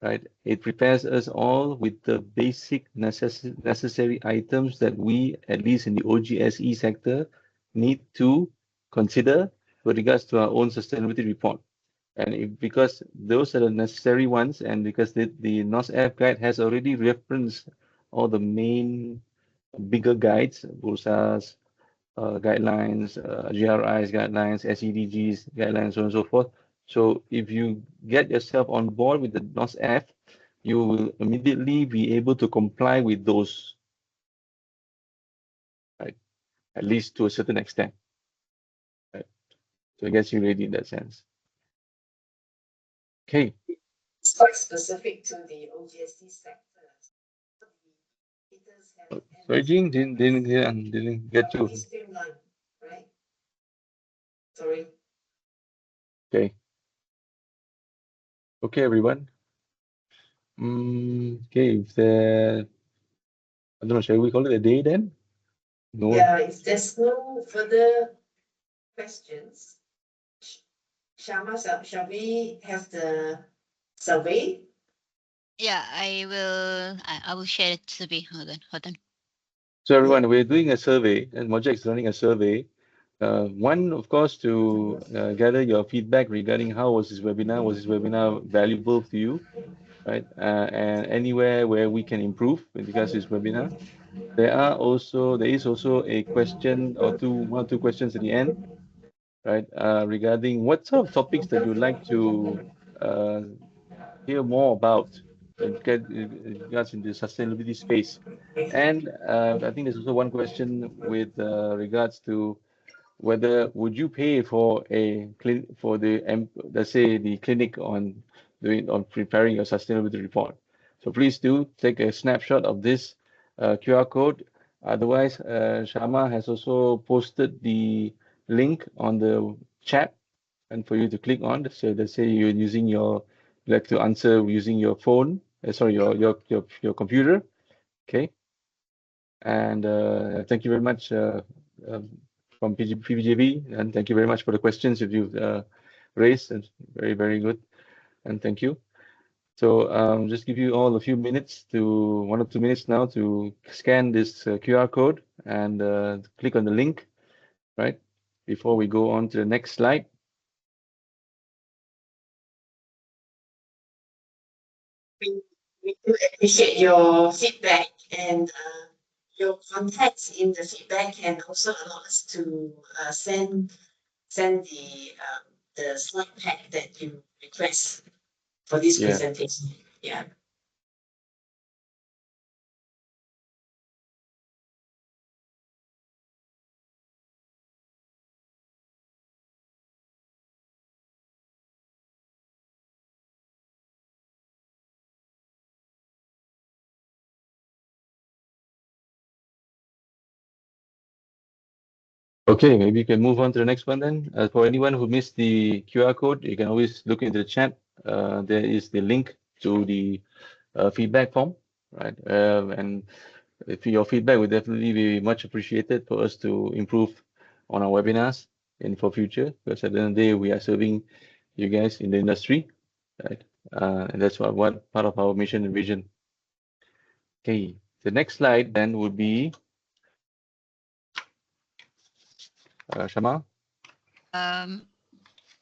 right, it prepares us all with the basic necessary items that we, at least in the OGSE sector, need to consider with regards to our own sustainability report. And because those are the necessary ones, and because the NOSF guide has already referenced all the main bigger guides, BURSA's guidelines, GRI's guidelines, SEDG's guidelines, so on and so forth. So if you get yourself on board with the NOSF, you will immediately be able to comply with those, right? At least to a certain extent. Right? So I guess you're ready in that sense. Okay. It's quite specific to the OGST sector. Sorry, Jean, didn't get you. Streamline, right? Sorry. Okay. Okay, everyone. Okay, if there, I don't know, shall we call it a day then? No. Yeah, if there's no further questions, Shama, shall we have the survey? Yeah, I will share the survey. Hold on. So everyone, we're doing a survey, and MOGEC is running a survey. One, of course, to gather your feedback regarding how was this webinar valuable to you, right? And anywhere where we can improve with regards to this webinar. There is also a question or one or two questions at the end, right? Regarding what sort of topics that you'd like to hear more about in regards into sustainability space. And I think there's also one question with regards to whether would you pay for let's say the clinic on preparing your sustainability report. So please do take a snapshot of this QR code. Otherwise, Shama has also posted the link on the chat and for you to click on. So let's say you're like to answer using your phone, sorry, your computer. Okay. And thank you very much, from PBJB, and thank you very much for the questions that you've raised. It's very, very good, and thank you. So just give you all a few minutes to 1 or 2 minutes now to scan this QR code and click on the link, right? Before we go on to the next slide. We do appreciate your feedback, and your contacts in the feedback can also allow us to send the slide pack that you request for this Yeah. presentation. Yeah. Okay, maybe you can move on to the next one then. For anyone who missed the QR code, you can always look into the chat. There is the link to the feedback form, right? And if your feedback would definitely be much appreciated for us to improve on our webinars and for future, because at the end of the day, we are serving you guys in the industry, right? And that's what part of our mission and vision. Okay, the next slide then would be Shama.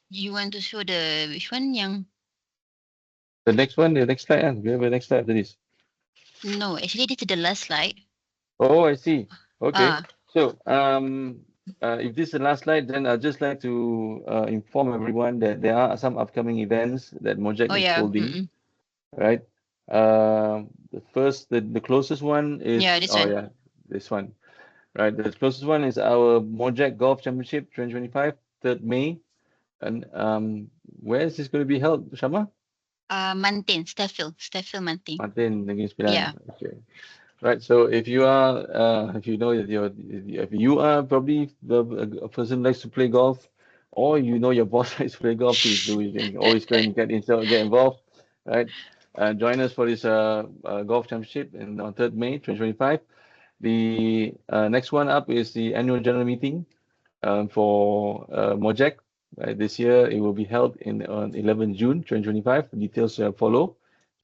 You want to show the which one? Yang The next one, the next slide. We have a next slide after this. no, actually this is the last slide. Oh, I see. Okay. Ah, So, if this is the last slide, then I'd just like to inform everyone that there are some upcoming events that MOGEC oh is yeah. holding, right? The closest one is, Yeah, this oh one. yeah, this one, right? The closest one is our MOGEC Golf Championship 2025, 3rd May. And where is this going to be held, Shama? Mantin, Steffield Mantin. Martin, Negeri Sembilan. Yeah. Okay. Right. So if you are, if you know that if you are probably a person who likes to play golf, or you know your boss likes to play golf, please do. You can always go and get involved, right? Join us for this golf championship on 3rd May 2025. The next one up is the annual general meeting for MOGEC. Right, this year it will be held on 11 June 2025. Details follow.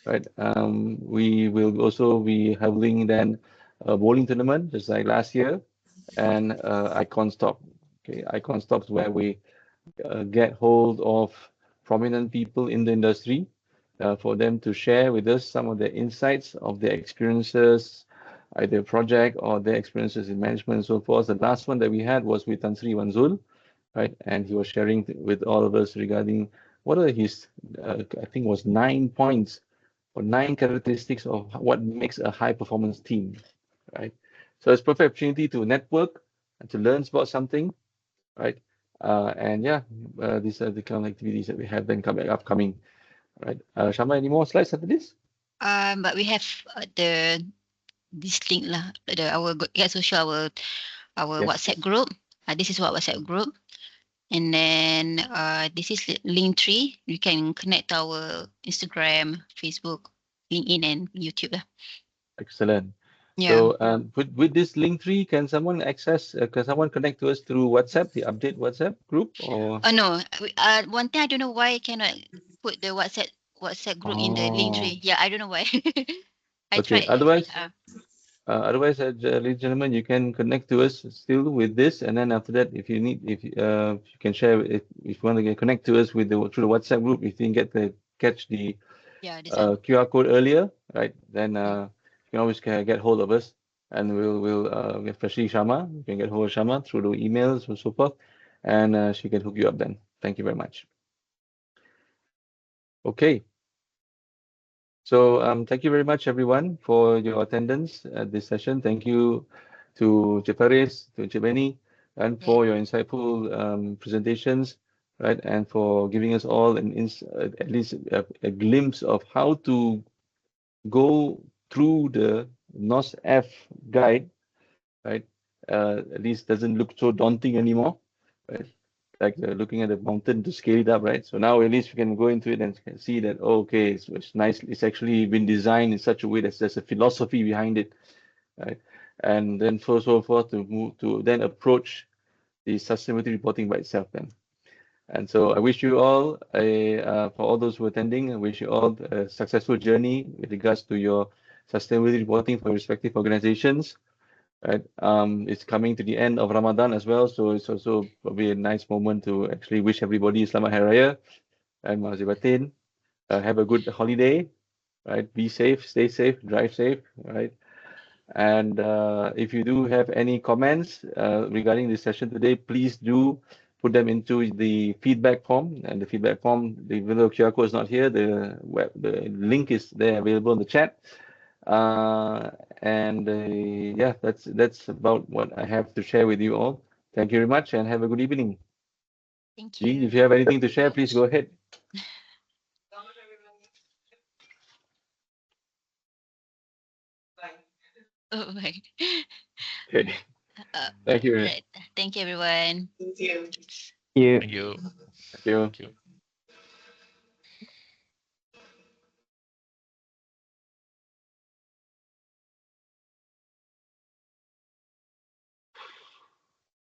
Right. We will also be having then a bowling tournament just like last year, and icon stop. Okay, icon stops where we get hold of prominent people in the industry for them to share with us some of their insights of their experiences, either project or their experiences in management and so forth. The last one that we had was with Tan Sri Wanzul, right? And he was sharing with all of us regarding what are his, I think it was 9 points or 9 characteristics of what makes a high performance team, right? So it's perfect opportunity to network and to learn about something, right? And yeah, these are the kind of activities that we have then upcoming, right? Shama, any more slides after this? But we have this link lah, yeah, social our Yes. WhatsApp group. This is what WhatsApp group. And then this is Linktree. You can connect our Instagram, Facebook, LinkedIn, and YouTube lah. Excellent. Yeah. So with this link tree, can someone connect to us through WhatsApp, the update WhatsApp group, or? No. One thing I don't know why I cannot put the WhatsApp group in the Linktree. Yeah, I don't know why. I Okay. tried. Otherwise, ladies and gentlemen, you can connect to us still with this, and then after that, if you need, if you can share, if you want to connect to us with through the WhatsApp group, if you didn't catch the this one. QR code earlier, right? Then you can always get hold of us, and we'll especially Shama, you can get hold of Shama through the emails and so forth, and she can hook you up then. Thank you very much. Okay. So thank you very much, everyone, for your attendance at this session. Thank you to Faris, to Benny, and for your insightful presentations, right? And for giving us all at least a glimpse of how to go through the NOS-F guide, right? At least doesn't look so daunting anymore, right? Like looking at the mountain to scale it up, right? So now at least we can go into it and see that, oh, okay, it's nice. It's actually been designed in such a way that there's a philosophy behind it, right? And then so forth to move to then approach the sustainability reporting by itself then. And so I wish you all for all those who are attending, I wish you all a successful journey with regards to your sustainability reporting for respective organizations. Right. It's coming to the end of Ramadan as well, so it's also probably a nice moment to actually wish everybody Selamat Hari Raya and Mazir Batin. Have a good holiday, right? Be safe, stay safe, drive safe, right? And if you do have any comments regarding this session today, please do put them into the feedback form. And the feedback form, the little QR code is not here. The link is there available in the chat. Yeah, that's about what I have to share with you all. Thank you very much and have a good evening. Thank Jean, you. if you have anything to share, please go ahead. Oh my. Okay. Thank you. Right. Thank you, everyone. Thank you. You. Thank you. Thank you. Thank you.